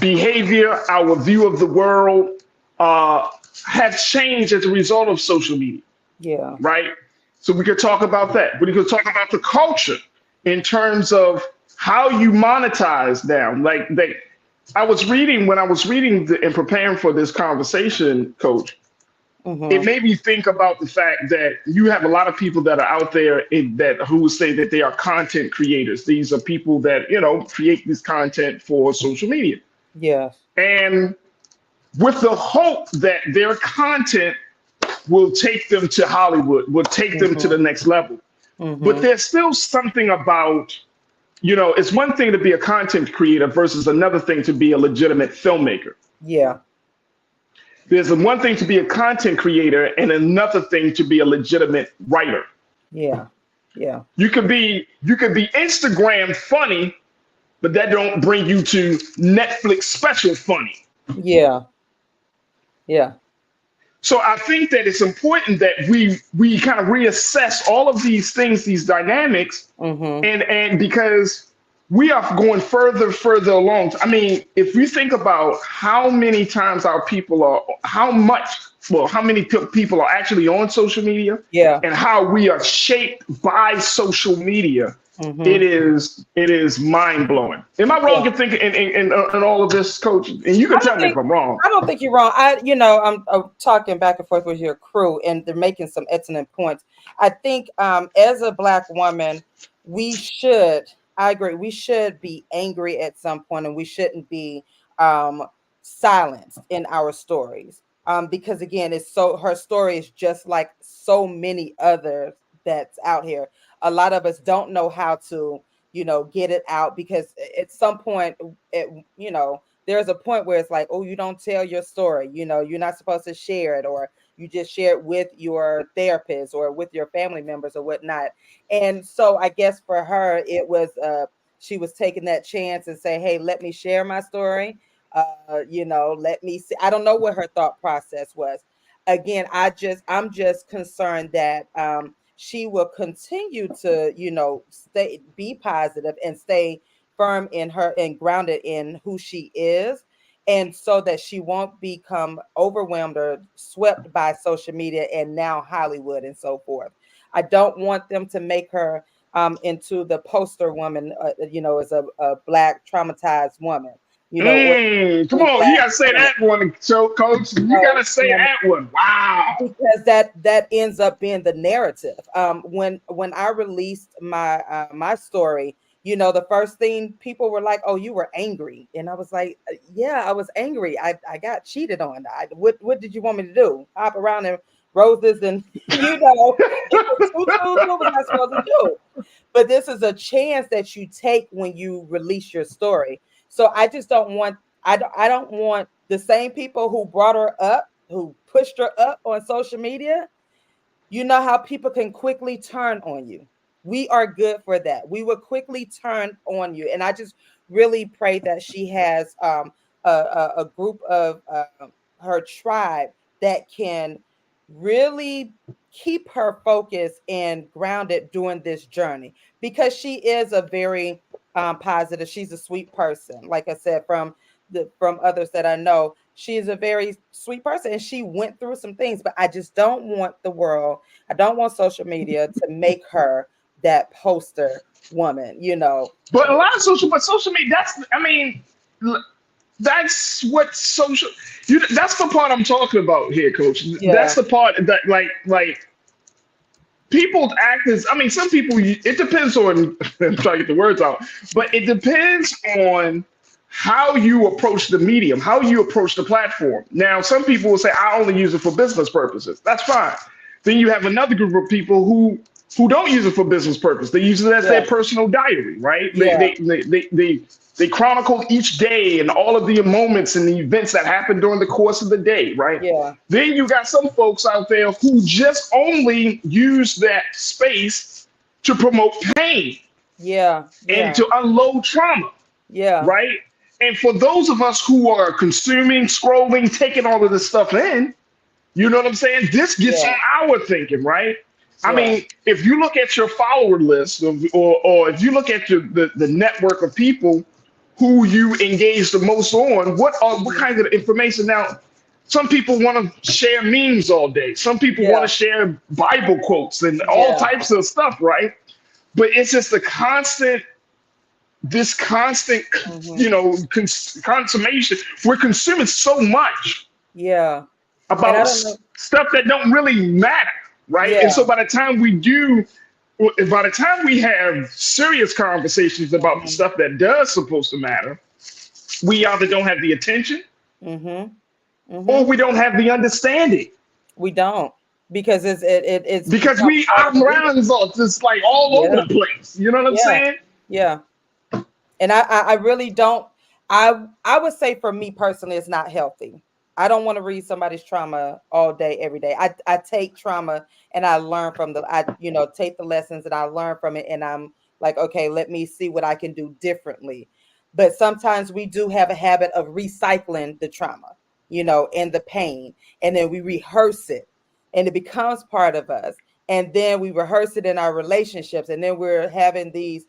Behavior, our view of the world, have changed as a result of social media. Yeah. Right. So we could talk about that. We could talk about the culture in terms of how you monetize now. Like I was reading and preparing for this conversation, Coach. Mm-hmm. It made me think about the fact that you have a lot of people that are out there who say that they are content creators. These are people that, create this content for social media. Yes. And with the hope that their content will take them to Hollywood, will take them to the next level. Mm-hmm. But there's still something about, it's one thing to be a content creator versus another thing to be a legitimate filmmaker. Yeah. There's one thing to be a content creator and another thing to be a legitimate writer. Yeah. Yeah. You could be Instagram funny, but that don't bring you to Netflix special funny. Yeah. Yeah. So I think that it's important that we kind of reassess all of these things, these dynamics, mm-hmm. and because we are going further along. I mean, if you think about how many times how much how many people are actually on social media, and how we are shaped by social media, it is mind blowing. Am I wrong in thinking in all of this, Coach? And you can tell me if I'm wrong. I don't think you're wrong. I'm talking back and forth with your crew, and they're making some excellent points. I think as a Black woman, I agree, we should be angry at some point, and we shouldn't be silenced in our stories. Because again, her story is just like so many others that's out here. A lot of us don't know how to, get it out, because at some point, there's a point where it's like, oh, you don't tell your story, you're not supposed to share it, or you just share it with your therapist or with your family members or whatnot. And so I guess for her, it was, she was taking that chance and say, hey, let me share my story. Let me see. I don't know what her thought process was. Again, I'm just concerned that she will continue to, be positive and stay firm in her and grounded in who she is. And so that she won't become overwhelmed or swept by social media and now Hollywood and so forth. I don't want them to make her into the poster woman, as a Black traumatized woman. Come on, you gotta say that one, so Coach. You gotta say that one. Wow, because that ends up being the narrative. When I released my story, the first thing people were like, "Oh, you were angry," and I was like, "Yeah, I was angry. I got cheated on. What did you want me to do? Hop around in roses and what was I supposed to do?" But this is a chance that you take when you release your story. So I just don't want, I don't want the same people who brought her up, who pushed her up on social media. You know how people can quickly turn on you. We are good for that. We will quickly turn on you. And I just really pray that she has a group of her tribe that can really keep her focused and grounded during this journey, because she is a very positive. She's a sweet person. Like I said, from others that I know, she is a very sweet person, and she went through some things. But I just don't want the world, I don't want social media to make her that poster woman, But a lot of social media, that's what social. That's the part I'm talking about here, Coach. Yeah. That's the part that like people act as. Some people. It depends on. I'm trying to get the words out, but it depends on how you approach the medium, how you approach the platform. Now, some people will say, "I only use it for business purposes." That's fine. Then you have another group of people who don't use it for business purpose. They use it as their personal diary, right? Yeah. They chronicle each day and all of the moments and the events that happen during the course of the day, right? Yeah. Then you got some folks out there who just only use that space to promote pain. Yeah. And to unload trauma. Yeah. Right? And for those of us who are consuming, scrolling, taking all of this stuff in, you know what I'm saying? This gets on our thinking, right? Yeah. If you look at your follower list or if you look at the network of people who you engage the most on, what kinds of information? Now, some people want to share memes all day. Some people want to share Bible quotes and all types of stuff, right? But it's just consummation. We're consuming so much. Yeah. About stuff that don't really matter, right? Yeah. And so by the time we have serious conversations about the stuff that does supposed to matter, we either don't have the attention or we don't have the understanding. We don't, because it's because our minds are just like all over the place. You know what I'm saying? Yeah. And I really don't. I would say for me personally, it's not healthy. I don't want to read somebody's trauma all day, every day. I take trauma and I learn from take the lessons and I learn from it. And I'm like, okay, let me see what I can do differently. But sometimes we do have a habit of recycling the trauma, and the pain. And then we rehearse it and it becomes part of us. And then we rehearse it in our relationships. And then we're having these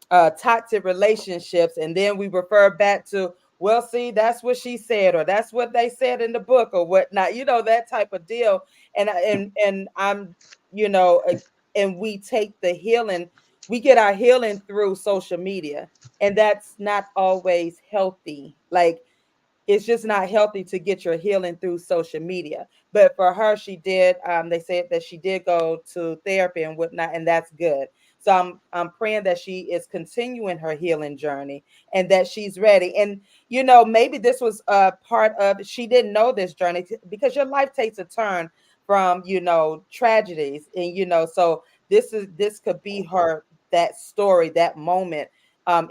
toxic relationships. And then we refer back to well, see, that's what she said, or that's what they said in the book, or whatnot, that type of deal. And I'm, and we take the healing, we get our healing through social media, and that's not always healthy. Like, it's just not healthy to get your healing through social media. But for her, she did. They said that she did go to therapy and whatnot, and that's good. So I'm praying that she is continuing her healing journey and that she's ready. And maybe this was a part of, she didn't know this journey, because your life takes a turn from tragedies, and so this could be her, that story, that moment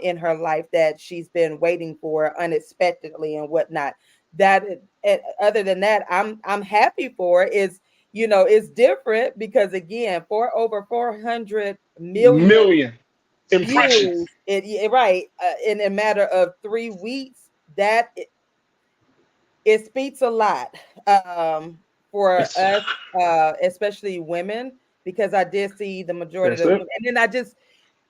in her life that she's been waiting for unexpectedly and whatnot. That, other than that, I'm happy for it. It's different because, again, for over 400 million impressions, views, right, in a matter of 3 weeks, that it speaks a lot for us, especially women, because I did see the majority of the women, and then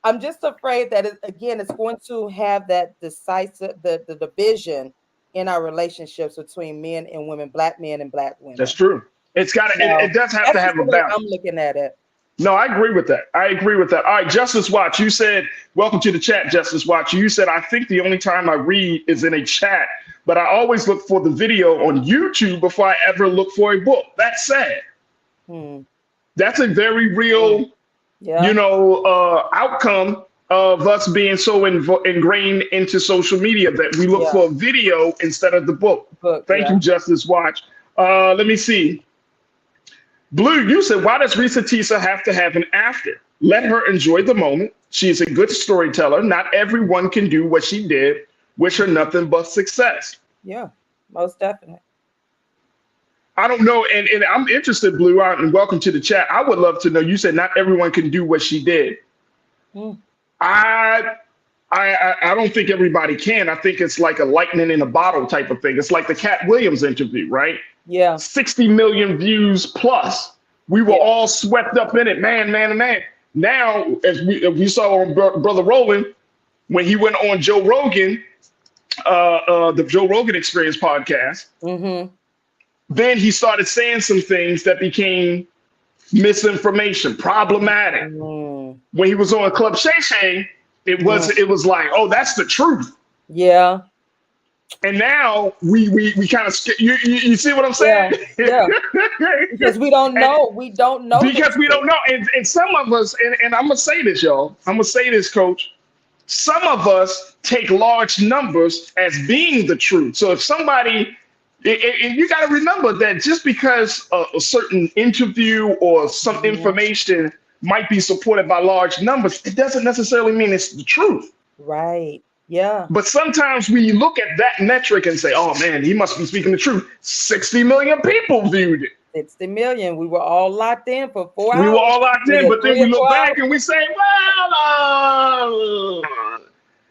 I'm just afraid that it's going to have that decisive, the division in our relationships between men and women, Black men and Black women. That's true. It's got to. It does have to have a balance. I'm looking at it. No, I agree with that. All right, Justice Watch, you said, welcome to the chat, Justice Watch. You said, I think the only time I read is in a chat, but I always look for the video on YouTube before I ever look for a book. That's sad. That's a very real, outcome of us being so ingrained into social media that we look for a video instead of the book. Thank you, Justice Watch. Let me see. Blue, you said, why does Reesa Teesa have to have an after? Let her enjoy the moment. She's a good storyteller. Not everyone can do what she did. Wish her nothing but success. Yeah, most definitely. I don't know. And I'm interested, Blue, and welcome to the chat. I would love to know, you said not everyone can do what she did. I don't think everybody can. I think it's like a lightning in a bottle type of thing. It's like the Cat Williams interview, right? Yeah. 60 million views plus. We were all swept up in it, man. Now, as we saw on Brother Roland, when he went on Joe Rogan, the Joe Rogan Experience podcast, then he started saying some things that became misinformation, problematic. When he was on Club Shay Shay, it was like, oh, that's the truth. Yeah. And now we kind of you see what I'm saying? Yeah. Because we don't know. Because we don't know. And some of us, and I'm gonna say this, y'all. I'm gonna say this, Coach. Some of us take large numbers as being the truth. So if somebody, and you got to remember that just because a certain interview or some information might be supported by large numbers, it doesn't necessarily mean it's the truth. Right. Yeah. But sometimes we look at that metric and say, oh man, he must be speaking the truth. 60 million people viewed it. 60 million. We were all locked in for 4 hours. We were all locked in, but then we look back and we say, well,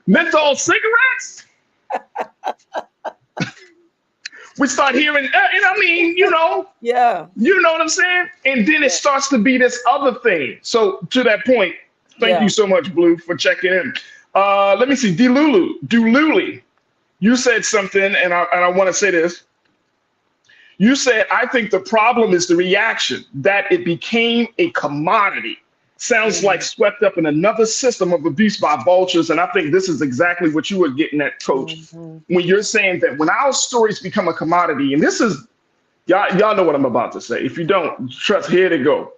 menthol cigarettes? We start hearing, and I mean, yeah, you know what I'm saying? And then it starts to be this other thing. So to that point, thank you so much, Blue, for checking in. Let me see, Dululi, you said something, and I want to say this. You said, I think the problem is the reaction, that it became a commodity. Sounds like swept up in another system of abuse by vultures. And I think this is exactly what you were getting at, Coach, when you're saying that when our stories become a commodity, and this is, y'all know what I'm about to say. If you don't, trust, here to go.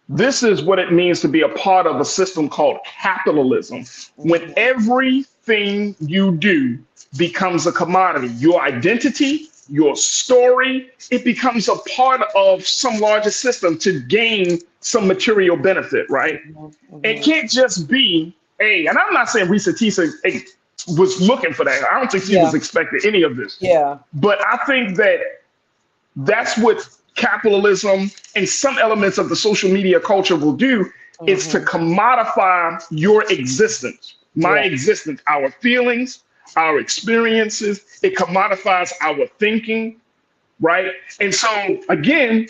This is what it means to be a part of a system called capitalism. When everything you do becomes a commodity, your identity, your story, it becomes a part of some larger system to gain some material benefit, right? It can't just be and I'm not saying Reesa Teesa was looking for that. I don't think she was expecting any of this. Yeah. But I think that that's what capitalism and some elements of the social media culture will do, is to commodify your existence, my existence, our feelings, our experiences. It commodifies our thinking, right? And so again,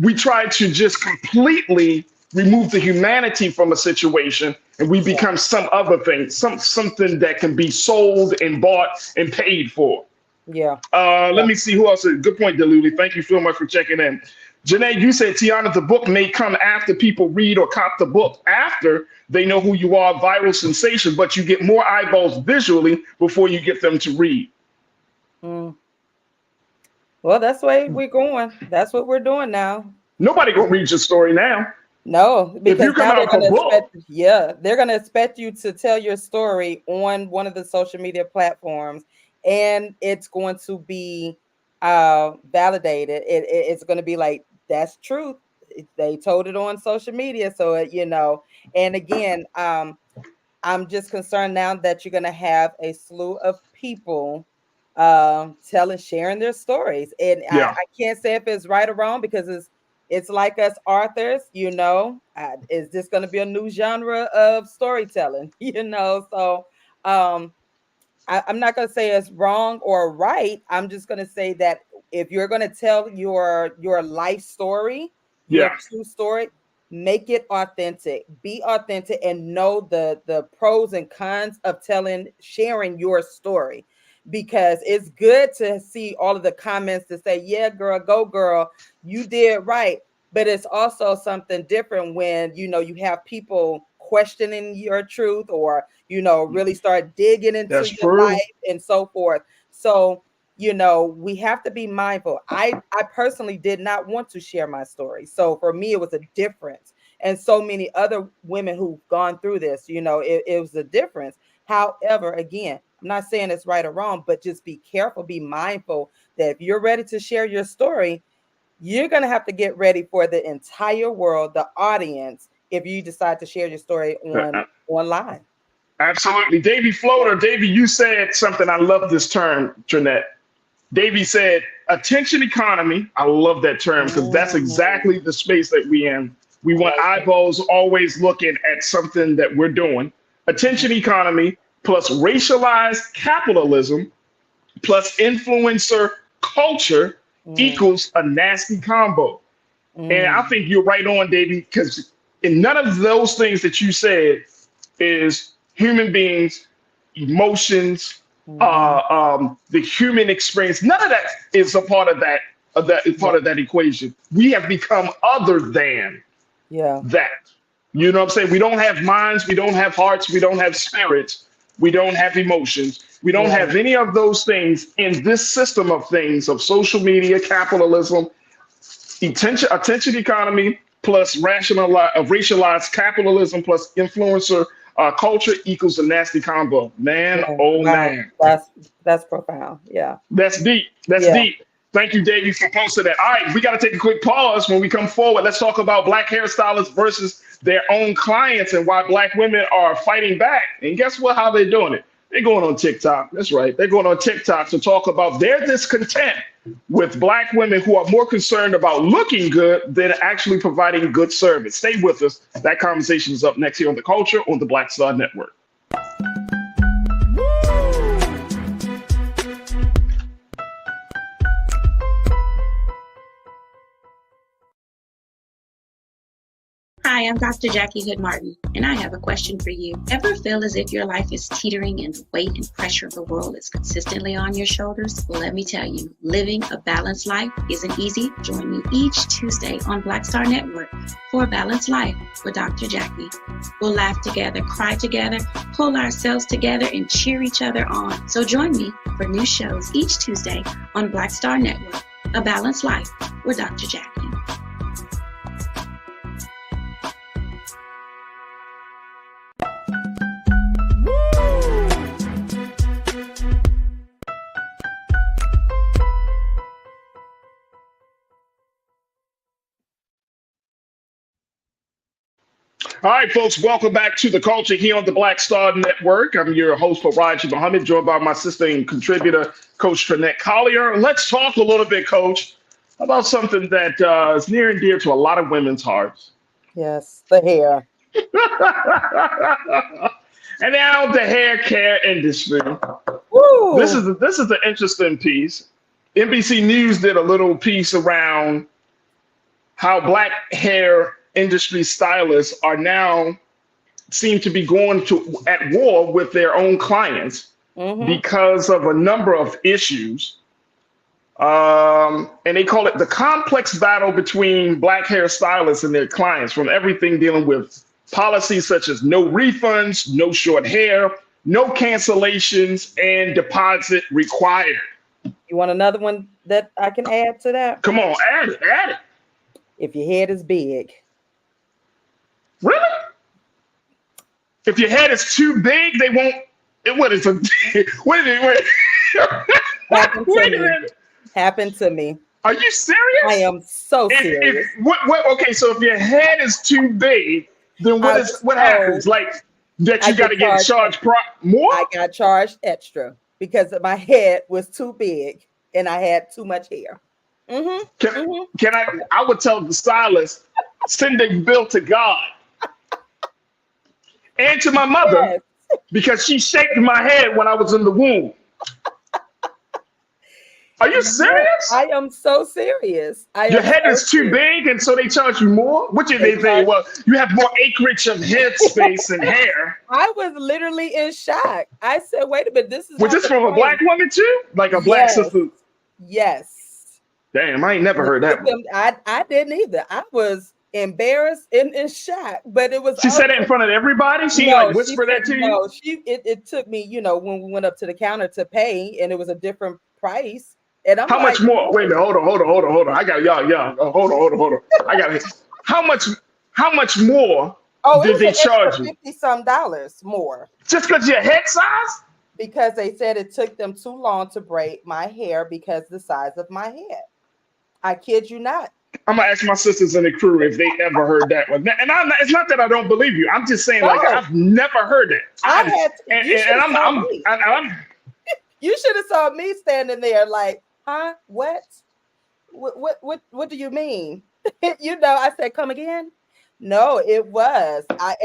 we try to just completely remove the humanity from a situation and we become some other thing, something that can be sold and bought and paid for. Yeah. Let me see who else. Good point, Deluli. Thank you so much for checking in. Janae, you said, Tiana, the book may come after people read or cop the book after they know who you are, viral sensation, but you get more eyeballs visually before you get them to read. Well, that's the way we're going. That's what we're doing now. Nobody gonna read your story now. No, because if you come now out with a book, they're gonna expect you to tell your story on one of the social media platforms, and it's going to be validated. It's going to be like, that's truth. They told it on social media, so And again, I'm just concerned now that you're going to have a slew of people sharing their stories, and I can't say if it's right or wrong, because it's like us authors, is this going to be a new genre of storytelling? So I'm not going to say it's wrong or right. I'm just going to say that if you're going to tell your life story, your true story, make it authentic. Be authentic and know the pros and cons of sharing your story, because it's good to see all of the comments to say, yeah, girl, go girl, you did right. But it's also something different when, you have people questioning your truth, or, really start digging into your life and so forth. So, we have to be mindful. I personally did not want to share my story. So for me, it was a difference. And so many other women who've gone through this, it was a difference. However, again, I'm not saying it's right or wrong, but just be careful, be mindful that if you're ready to share your story, you're going to have to get ready for the entire world, the audience, if you decide to share your story online. Absolutely. Davey Floater, Davey, you said something. I love this term, Jeanette. Davey said, attention economy. I love that term, because that's exactly the space that we in. We want eyeballs always looking at something that we're doing. Attention economy plus racialized capitalism plus influencer culture equals a nasty combo. And I think you're right on, Davey, because in none of those things that you said is human beings, emotions, the human experience. None of that is a part of that. Part of that equation. We have become other than that. You know what I'm saying? We don't have minds. We don't have hearts. We don't have spirits. We don't have emotions. We don't have any of those things in this system of things of social media, capitalism, attention economy, plus racialized capitalism, plus influencer culture equals a nasty combo. Man, man. That's profound. Yeah. That's deep. That's deep. Thank you, Davey, for posting that. All right, we got to take a quick pause. When we come forward, let's talk about Black hairstylists versus their own clients and why Black women are fighting back. And guess what? How they're doing it? They're going on TikTok. That's right. They're going on TikTok to talk about their discontent with Black women who are more concerned about looking good than actually providing good service. Stay with us. That conversation is up next here on The Culture on the Black Star Network. Hi, I'm Dr. Jackie Hood Martin, and I have a question for you. Ever feel as if your life is teetering and the weight and pressure of the world is consistently on your shoulders? Well, let me tell you, living a balanced life isn't easy. Join me each Tuesday on Black Star Network for A Balanced Life with Dr. Jackie. We'll laugh together, cry together, pull ourselves together, and cheer each other on. So join me for new shows each Tuesday on Black Star Network, A Balanced Life with Dr. Jackie. All right, folks, welcome back to The Culture here on the Black Star Network. I'm your host, Farajii Muhammad, joined by my sister and contributor, Coach Trinette Collier. Let's talk a little bit, Coach, about something that is near and dear to a lot of women's hearts. Yes, the hair. And now the hair care industry. Woo. This is an interesting piece. NBC News did a little piece around how Black hair industry stylists are now seem to be going to at war with their own clients because of a number of issues. And they call it the complex battle between Black hairstylists and their clients, from everything dealing with policies such as no refunds, no short hair, no cancellations, and deposit required. You want another one that I can add to that? Come on, add it. If your head is big. Really? If your head is too big, they won't. What is it? Wait a minute. Happened to me. Are you serious? I am so serious. Okay, so if your head is too big, then what happens? Like that you got to get charged more? I got charged extra because my head was too big and I had too much hair. Can I would tell the stylist, send a bill to God and to my mother because she shaped my head when I was in the womb. Are you serious? I am so serious. Your head is too big, and so they charge you more? What did they say? Well, you have more acreage of head space and hair. I was literally in shock. I said, wait a minute, this is Was this from a Black woman too? Like a Black sister? Yes. Damn, I ain't never heard that one. I didn't either. I was embarrassed and in shock, but it was. She said it in front of everybody? She whispered that to you? No, it took me, when we went up to the counter to pay, and it was a different price. And I'm how much more? Wait a minute, hold on. I got y'all. Hold on. I got it. How much more did they charge you? $50-some more. Just because your head size? Because they said it took them too long to braid my hair because the size of my head. I kid you not. I'm gonna ask my sisters in the crew if they ever heard that one. And it's not that I don't believe you. I'm just saying, like, I've never heard it. You should have saw me standing there like, huh? What do you mean? I said, come again? No, it was. I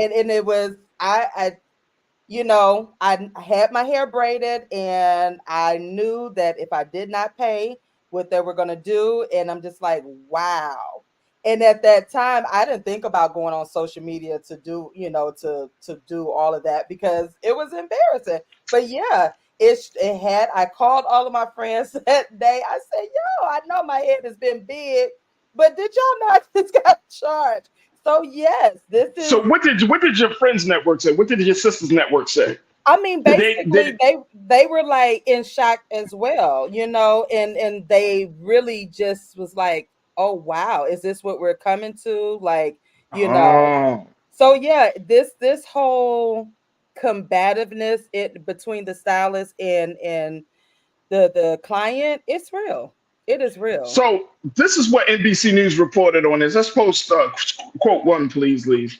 had my hair braided, and I knew that if I did not pay what they were gonna do, and I'm just like, wow. And at that time, I didn't think about going on social media to do, to do all of that because it was embarrassing. But yeah. I called all of my friends that day. I said, I know my head has been big, but did y'all know I just got charged? So yes, this is. So what did your friends network say? What did your sisters network say? I mean, basically they were like in shock as well, and they really just was like, oh wow, is this what we're coming to? Like, So yeah, this whole combativeness between the stylist and the client, it's real. It is real. So this is what NBC News reported on this. Let's post quote one, please, Lee.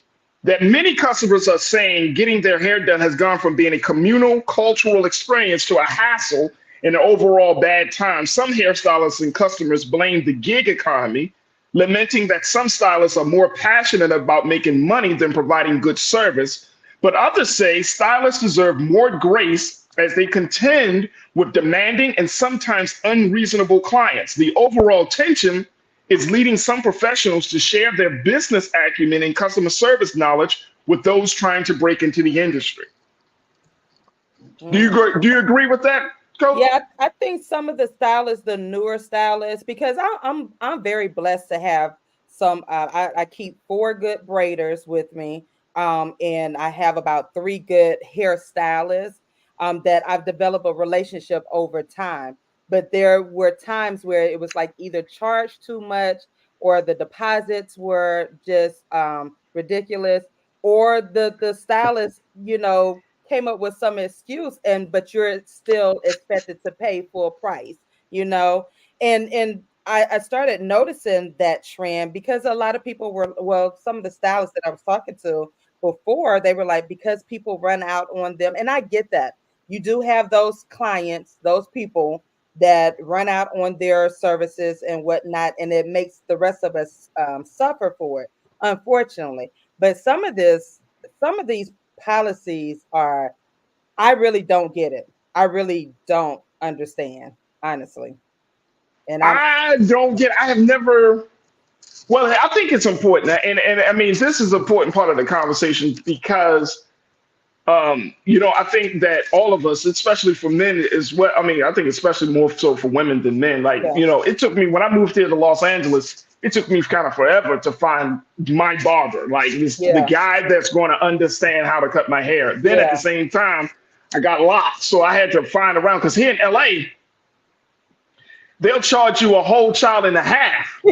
That many customers are saying getting their hair done has gone from being a communal cultural experience to a hassle and an overall bad time. Some hairstylists and customers blame the gig economy, lamenting that some stylists are more passionate about making money than providing good service. But others say stylists deserve more grace as they contend with demanding and sometimes unreasonable clients. The overall tension is leading some professionals to share their business acumen and customer service knowledge with those trying to break into the industry. Do you agree with that, Coach? Yeah, I think some of the stylists, the newer stylists, because I'm very blessed to have some. I keep 4 good braiders with me. And I have about 3 good hairstylists that I've developed a relationship over time. But there were times where it was like either charged too much, or the deposits were just ridiculous, or the stylist, came up with some excuse, but you're still expected to pay full price, and I started noticing that trend because a lot of people some of the stylists that I was talking to before, they were like, because people run out on them. And I get that. You do have those clients, those people that run out on their services and whatnot, and it makes the rest of us suffer for it, unfortunately. But some of these policies I really don't get it. I really don't understand, honestly. And I don't get. I have never. Well, I think it's important, and I mean, this is an important part of the conversation because, I think that all of us, especially for men, is what I mean. I think especially more so for women than men. Like, it took me when I moved here to Los Angeles. It took me kind of forever to find my barber, like the guy that's going to understand how to cut my hair. Then at the same time, I got locked, so I had to find around because here in LA, they'll charge you a whole child and a half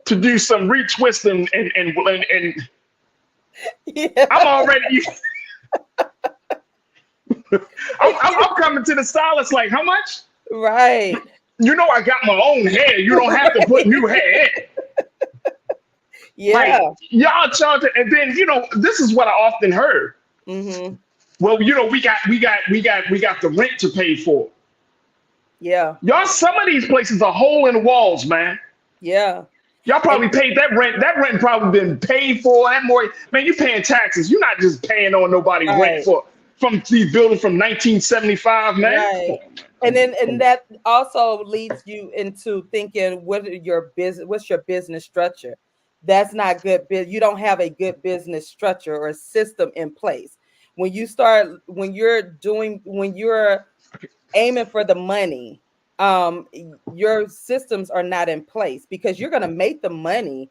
to do some retwist and I'm already. I'm coming to the stylist like, how much? Right. I got my own hair. You don't have to put new hair in. Yeah. Like, y'all charge it, and then this is what I often heard. Mm-hmm. Well, we got the rent to pay for. Yeah. Y'all, some of these places are hole in the walls, man. Yeah. Y'all probably paid that rent. That rent probably been paid for. That more, man. You paying taxes. You're not just paying on nobody's rent from these buildings from 1975, man. Right. And that also leads you into thinking, what's your business structure? That's not good. You don't have a good business structure or system in place. When you're aiming for the money, your systems are not in place because you're going to make the money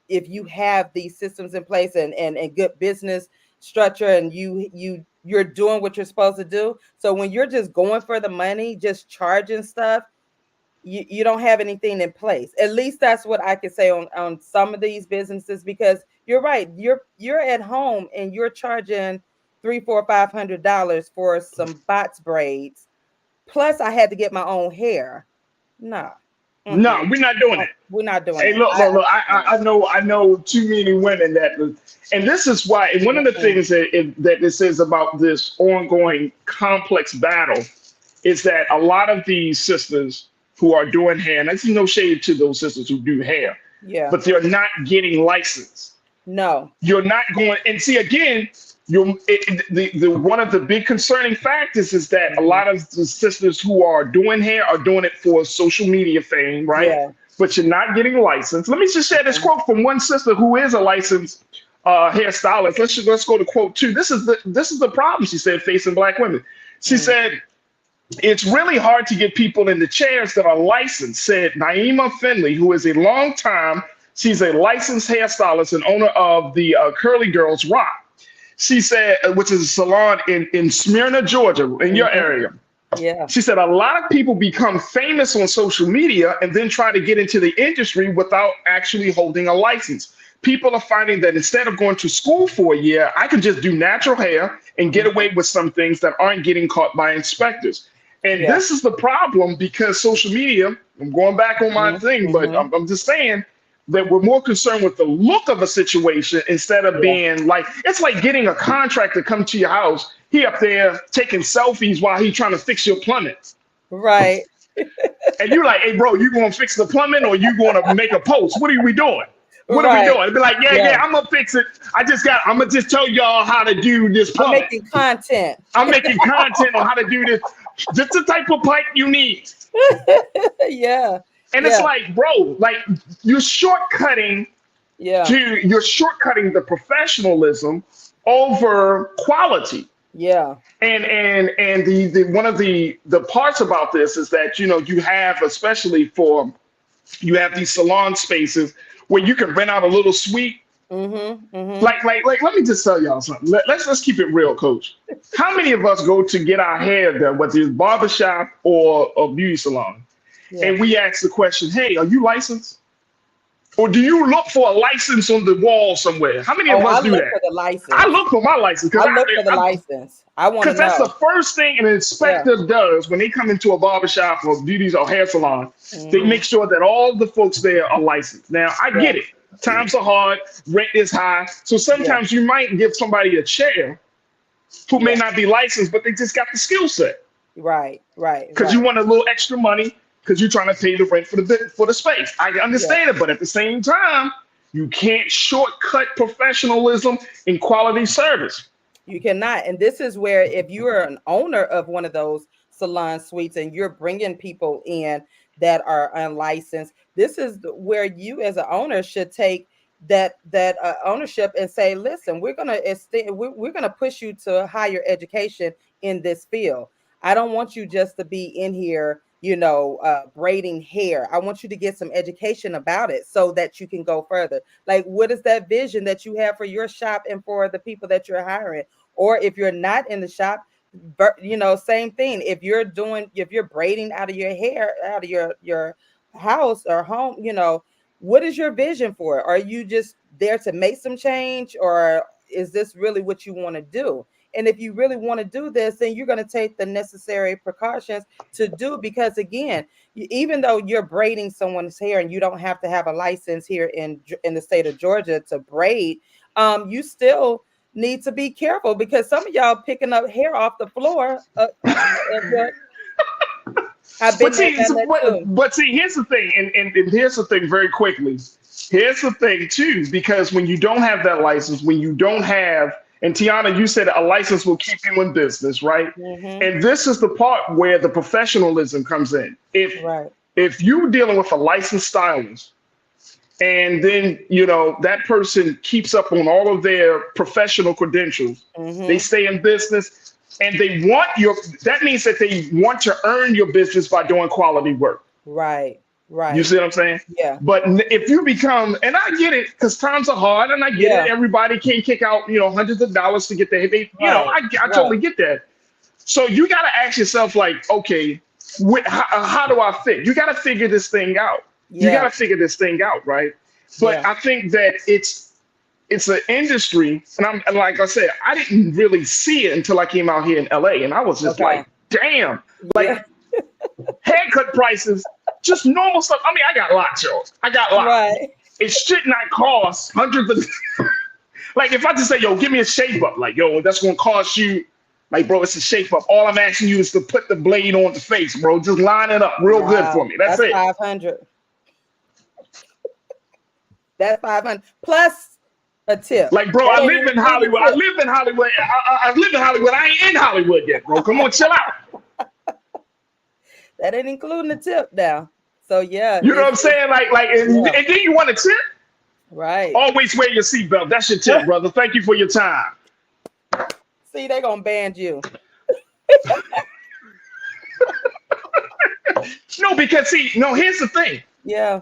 if you have these systems in place and good business structure, and you're doing what you're supposed to do. So when you're just going for the money, just charging stuff, you don't have anything in place. At least that's what I could say on some of these businesses, because you're right. You're at home and you're charging $300, $400, $500 for some box braids. Plus I had to get my own hair. No. Mm-hmm. No, we're not doing it. We're not doing it. Hey, look, I know too many women and this is why, and one of the things that this is about this ongoing complex battle is that a lot of these sisters who are doing hair, and there's no shade to those sisters who do hair, but they're not getting licensed. No. You're not going, and see, again, one of the big concerning factors is that a lot of the sisters who are doing hair are doing it for social media fame, right? Yeah. But you're not getting licensed. Let me just share this quote from one sister who is a licensed hairstylist. Let's go to quote 2. This is the problem, she said, facing Black women. She said, it's really hard to get people in the chairs that are licensed, said Naima Finley, who is she's a licensed hairstylist and owner of the Curly Girls Rock. She said, which is a salon in Smyrna, Georgia, in your area. Yeah. She said a lot of people become famous on social media and then try to get into the industry without actually holding a license. People are finding that instead of going to school for a year, I could just do natural hair and get away with some things that aren't getting caught by inspectors. And this is the problem, because social media, I'm going back on my thing, but I'm just saying that we're more concerned with the look of a situation instead of being like, it's like getting a contractor come to your house. He up there taking selfies while he's trying to fix your plumbing. Right. And you're like, hey, bro, you going to fix the plumbing or you going to make a post? What are we doing? What are we doing? It'd be like, I'm going to fix it. I'm going to just tell y'all how to do this plumbing. I'm making content. I'm making content on how to do this. Just the type of pipe you need. Yeah. And it's like, bro, like you're shortcutting the professionalism over quality. Yeah. And the one of the parts about this is that, you have, especially you have these salon spaces where you can rent out a little suite. Like, let me just tell y'all something. Let's keep it real, Coach. How many of us go to get our hair done, whether it's barbershop or a beauty salon? And we ask the question, hey, are you licensed? Or do you look for a license on the wall somewhere? How many of us do that? For the license. I look for my license. I look for the license. I want to know. Because that's the first thing an inspector does when they come into a barbershop or beauty or hair salon. They make sure that all the folks there are licensed. Now, I get it. Times are hard. Rent is high. So sometimes you might give somebody a chair who may not be licensed, but they just got the skill set. Right. Because you want a little extra money because you're trying to pay the rent for the space. I understand it, but at the same time, you can't shortcut professionalism in quality service. You cannot. And this is where, if you are an owner of one of those salon suites and you're bringing people in that are unlicensed, this is where you as an owner should take that ownership and say, listen, we're gonna push you to higher education in this field. I don't want you just to be in here, braiding hair. I want you to get some education about it so that you can go further. Like, what is that vision that you have for your shop and for the people that you're hiring? Or if you're not in the shop, same thing. If you're braiding out of your hair, out of your house or home, what is your vision for it? Are you just there to make some change, or is this really what you want to do? And if you really want to do this, then you're going to take the necessary precautions to do, because again, even though you're braiding someone's hair and you don't have to have a license here in the state of Georgia to braid, you still need to be careful, because some of y'all picking up hair off the floor. But see, here's the thing, and here's the thing very quickly. Here's the thing too, because when you don't have that license, when you don't have, and Tiana, you said a license will keep you in business, right? Mm-hmm. And this is the part where the professionalism comes in. If you're dealing with a licensed stylist, and then, that person keeps up on all of their professional credentials, mm-hmm. they stay in business, and they want that means that they want to earn your business by doing quality work. Right. You see what I'm saying? Yeah. But if you become, and I get it, because times are hard, and I get it. Everybody can't kick out, hundreds of dollars to get there. I totally get that. So you got to ask yourself, like, okay, how do I fit? You got to figure this thing out. Yeah. You got to figure this thing out, right? But I think that it's an industry, and like I said, I didn't really see it until I came out here in LA, and I was just like, damn, like haircut prices, just normal stuff. I mean, I got lots, y'all. I got lots. Right. It should not cost hundreds of. Like, if I just say, yo, give me a shape up, like, yo, that's gonna cost you. Like, bro, it's a shape up. All I'm asking you is to put the blade on the face, bro. Just line it up real good for me. That's it. 500. That's 500 plus a tip. Like, bro, I live in Hollywood. I live in Hollywood. I live in Hollywood. I ain't in Hollywood yet, bro. Come on, chill out. That ain't including the tip now. So yeah. You know what I'm saying? Like, and then you want a tip? Right. Always wear your seatbelt. That's your tip, brother. Thank you for your time. See, they're gonna ban you. No, because here's the thing. Yeah.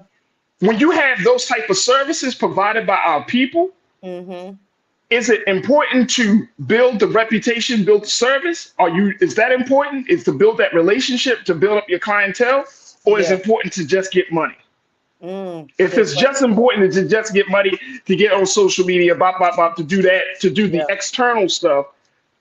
When you have those type of services provided by our people, mm-hmm. is it important to build the reputation, build the service? Is that important? Is to build that relationship, to build up your clientele, or is it important to just get money? If it's just important to just get money, to get on social media, to do that, to do the external stuff,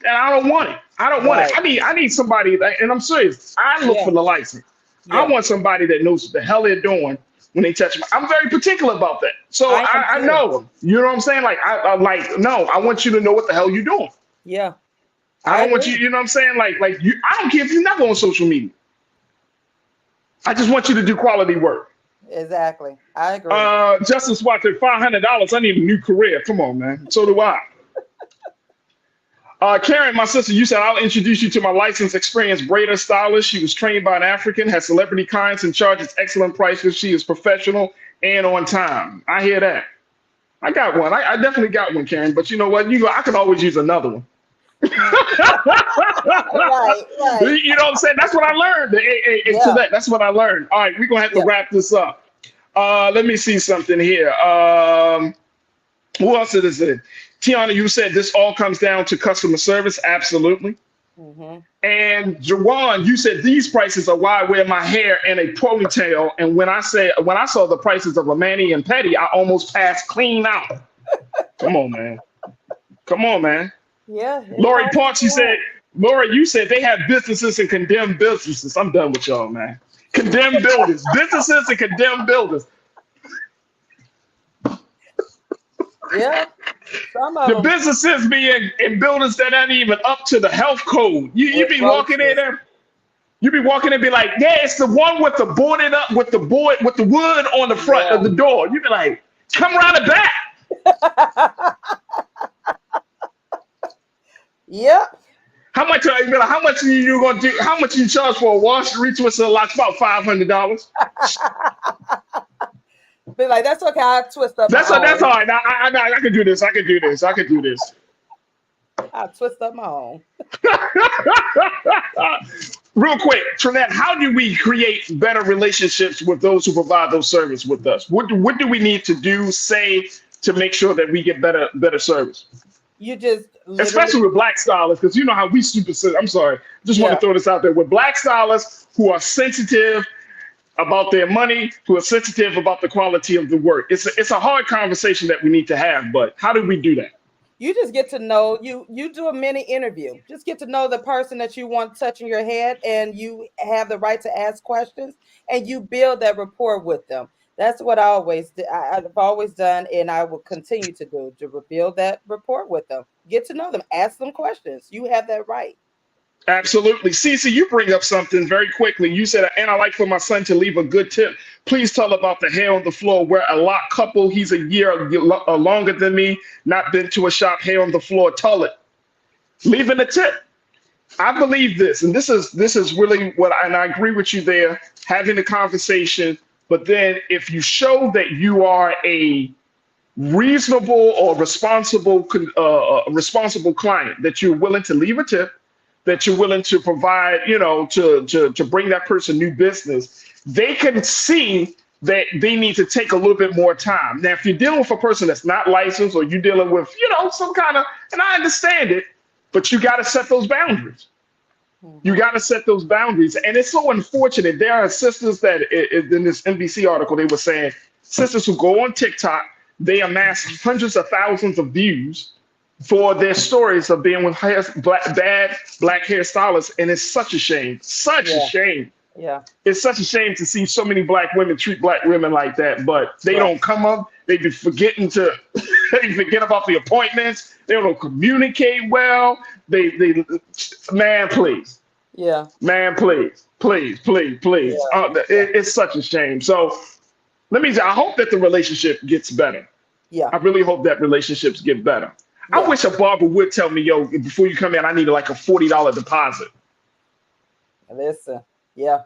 then I don't want it. I don't want it. I need somebody that, and I'm serious. I look for the license. I want somebody that knows what the hell they're doing when they touch me. I'm very particular about that. So I know them. You know what I'm saying? Like, I want you to know what the hell you're doing. Yeah. I don't want you, you know what I'm saying? Like I don't care if you're never on social media. I just want you to do quality work. Exactly. I agree. Justice Watson, $500. I need a new career. Come on, man. So do I. Karen, my sister, you said, I'll introduce you to my licensed, experienced braider stylist. She was trained by an African, has celebrity clients, and charges excellent prices. She is professional and on time. I hear that. I got one. I definitely got one, Karen. But you know what? I could always use another one. Right. You know what I'm saying? That's what I learned. That's what I learned. All right, we're going to have to wrap this up. Let me see something here. Who else is it? Tiana, you said this all comes down to customer service. Absolutely. Mm-hmm. And Jawan, you said these prices are why I wear my hair in a ponytail. And when I saw the prices of a mani and pedi, I almost passed clean out. Come on, man. Yeah. Lori Parks, you said they have businesses and condemned businesses. I'm done with y'all, man. Condemned buildings, businesses and condemned buildings. Yeah. The businesses be in buildings that aren't even up to the health code. You be walking in there. You be walking in and be like, yeah, it's the one with the boarded up with the wood on the front of the door. You be like, come around the back. Yep. How much are you gonna do? How much you charge for a wash retwist and lock? About $500. Be like, that's okay. I'll twist up. That's all right. I can do this. I can do this. I'll twist up my own. Real quick, Trinette, how do we create better relationships with those who provide those services with us? What do we need to do, say, to make sure that we get better service? You just especially with Black stylists, because you know how we I'm sorry, just want to throw this out there. With Black stylists who are sensitive about their money, who are sensitive about the quality of the work. It's a hard conversation that we need to have, but how do we do that? You just get to know, you do a mini interview. Just get to know the person that you want touching your head, and you have the right to ask questions, and you build that rapport with them. That's what I've always done, and I will continue to do, to build that rapport with them. Get to know them, ask them questions. You have that right. Absolutely. Cece, you bring up something very quickly. You said, and I like for my son to leave a good tip. Please tell about the hair on the floor. We're a lot couple. He's a year longer than me. Not been to a shop, hair on the floor. Tell it. Leaving a tip. I believe this, and this is really and I agree with you there, having a conversation. But then if you show that you are a reasonable or responsible client, that you're willing to leave a tip, that you're willing to provide, to bring that person new business, they can see that they need to take a little bit more time. Now, if you're dealing with a person that's not licensed, or you're dealing with, some kind of, and I understand it, but you got to set those boundaries. You got to set those boundaries. And it's so unfortunate. There are sisters that in this NBC article, they were saying sisters who go on TikTok, they amass hundreds of thousands of views for their stories of being with bad black hairstylists. And it's such a shame, a shame. Yeah. It's such a shame to see so many black women treat black women like that, but they don't come up. They be forgetting to they forget about the appointments. They don't communicate well. Man, please. Yeah. Man, please. Yeah. It's such a shame. So I hope that the relationship gets better. Yeah. I really hope that relationships get better. Yeah. I wish a barber would tell me, yo, before you come in, I need like a $40 deposit. Listen. Yeah.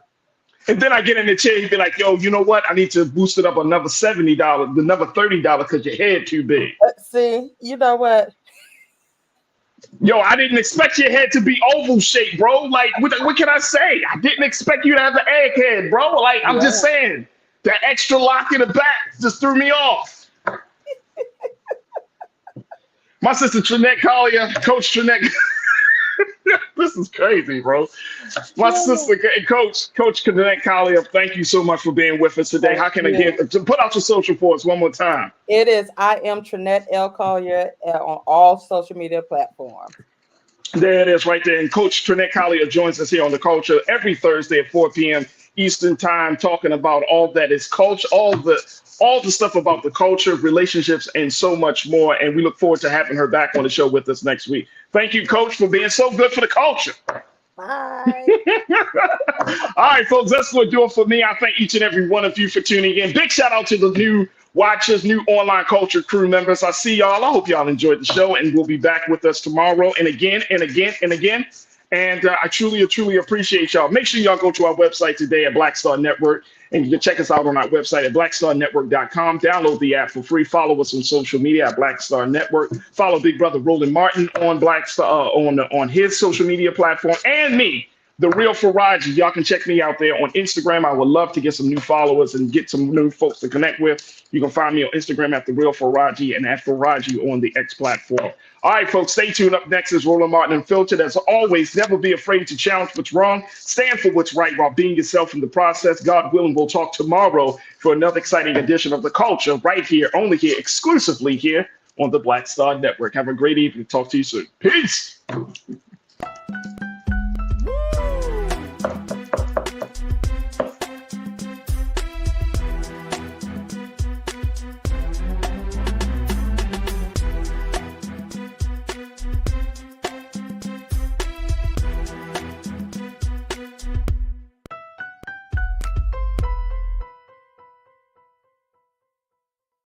And then I get in the chair, he'd be like, yo, you know what? I need to boost it up another $70, another $30 because your head too big. See, you know what? Yo, I didn't expect your head to be oval shaped, bro. Like, what can I say? I didn't expect you to have the egg head, bro. Like, I'm just saying, that extra lock in the back just threw me off. My sister Trinette Collier, Coach Trinette. This is crazy, bro. My sister and Coach Trinette Collier, thank you so much for being with us today. How can I put out your social for us one more time? It is I am Trinette L. Collier on all social media platforms. There it is right there. And Coach Trinette Collier joins us here on The Culture every Thursday at 4 p.m. Eastern Time, talking about all that is culture, all the stuff about the culture, relationships, and so much more. And we look forward to having her back on the show with us next week. Thank you, Coach, for being so good for the culture. Bye. All right, folks, that's going to do it for me. I thank each and every one of you for tuning in. Big shout out to the new watchers, new online culture crew members. I see y'all. I hope y'all enjoyed the show, and we'll be back with us tomorrow and again and again and again. And I truly appreciate y'all. Make sure y'all go to our website today at Black Star Network, and you can check us out on our website at blackstarnetwork.com. Download the app for free. Follow us on social media at Black Star Network. Follow Big Brother Roland Martin on Black Star on his social media platform, and me, The Real Farajii. Y'all can check me out there on Instagram. I would love to get some new followers and get some new folks to connect with. You can find me on Instagram at The Real Farajii and at Farajii on the X platform. All right, folks, stay tuned. Up next is Roland Martin Unfiltered. As always, never be afraid to challenge what's wrong. Stand for what's right while being yourself in the process. God willing, we'll talk tomorrow for another exciting edition of The Culture right here, only here, exclusively here on the Black Star Network. Have a great evening. Talk to you soon. Peace.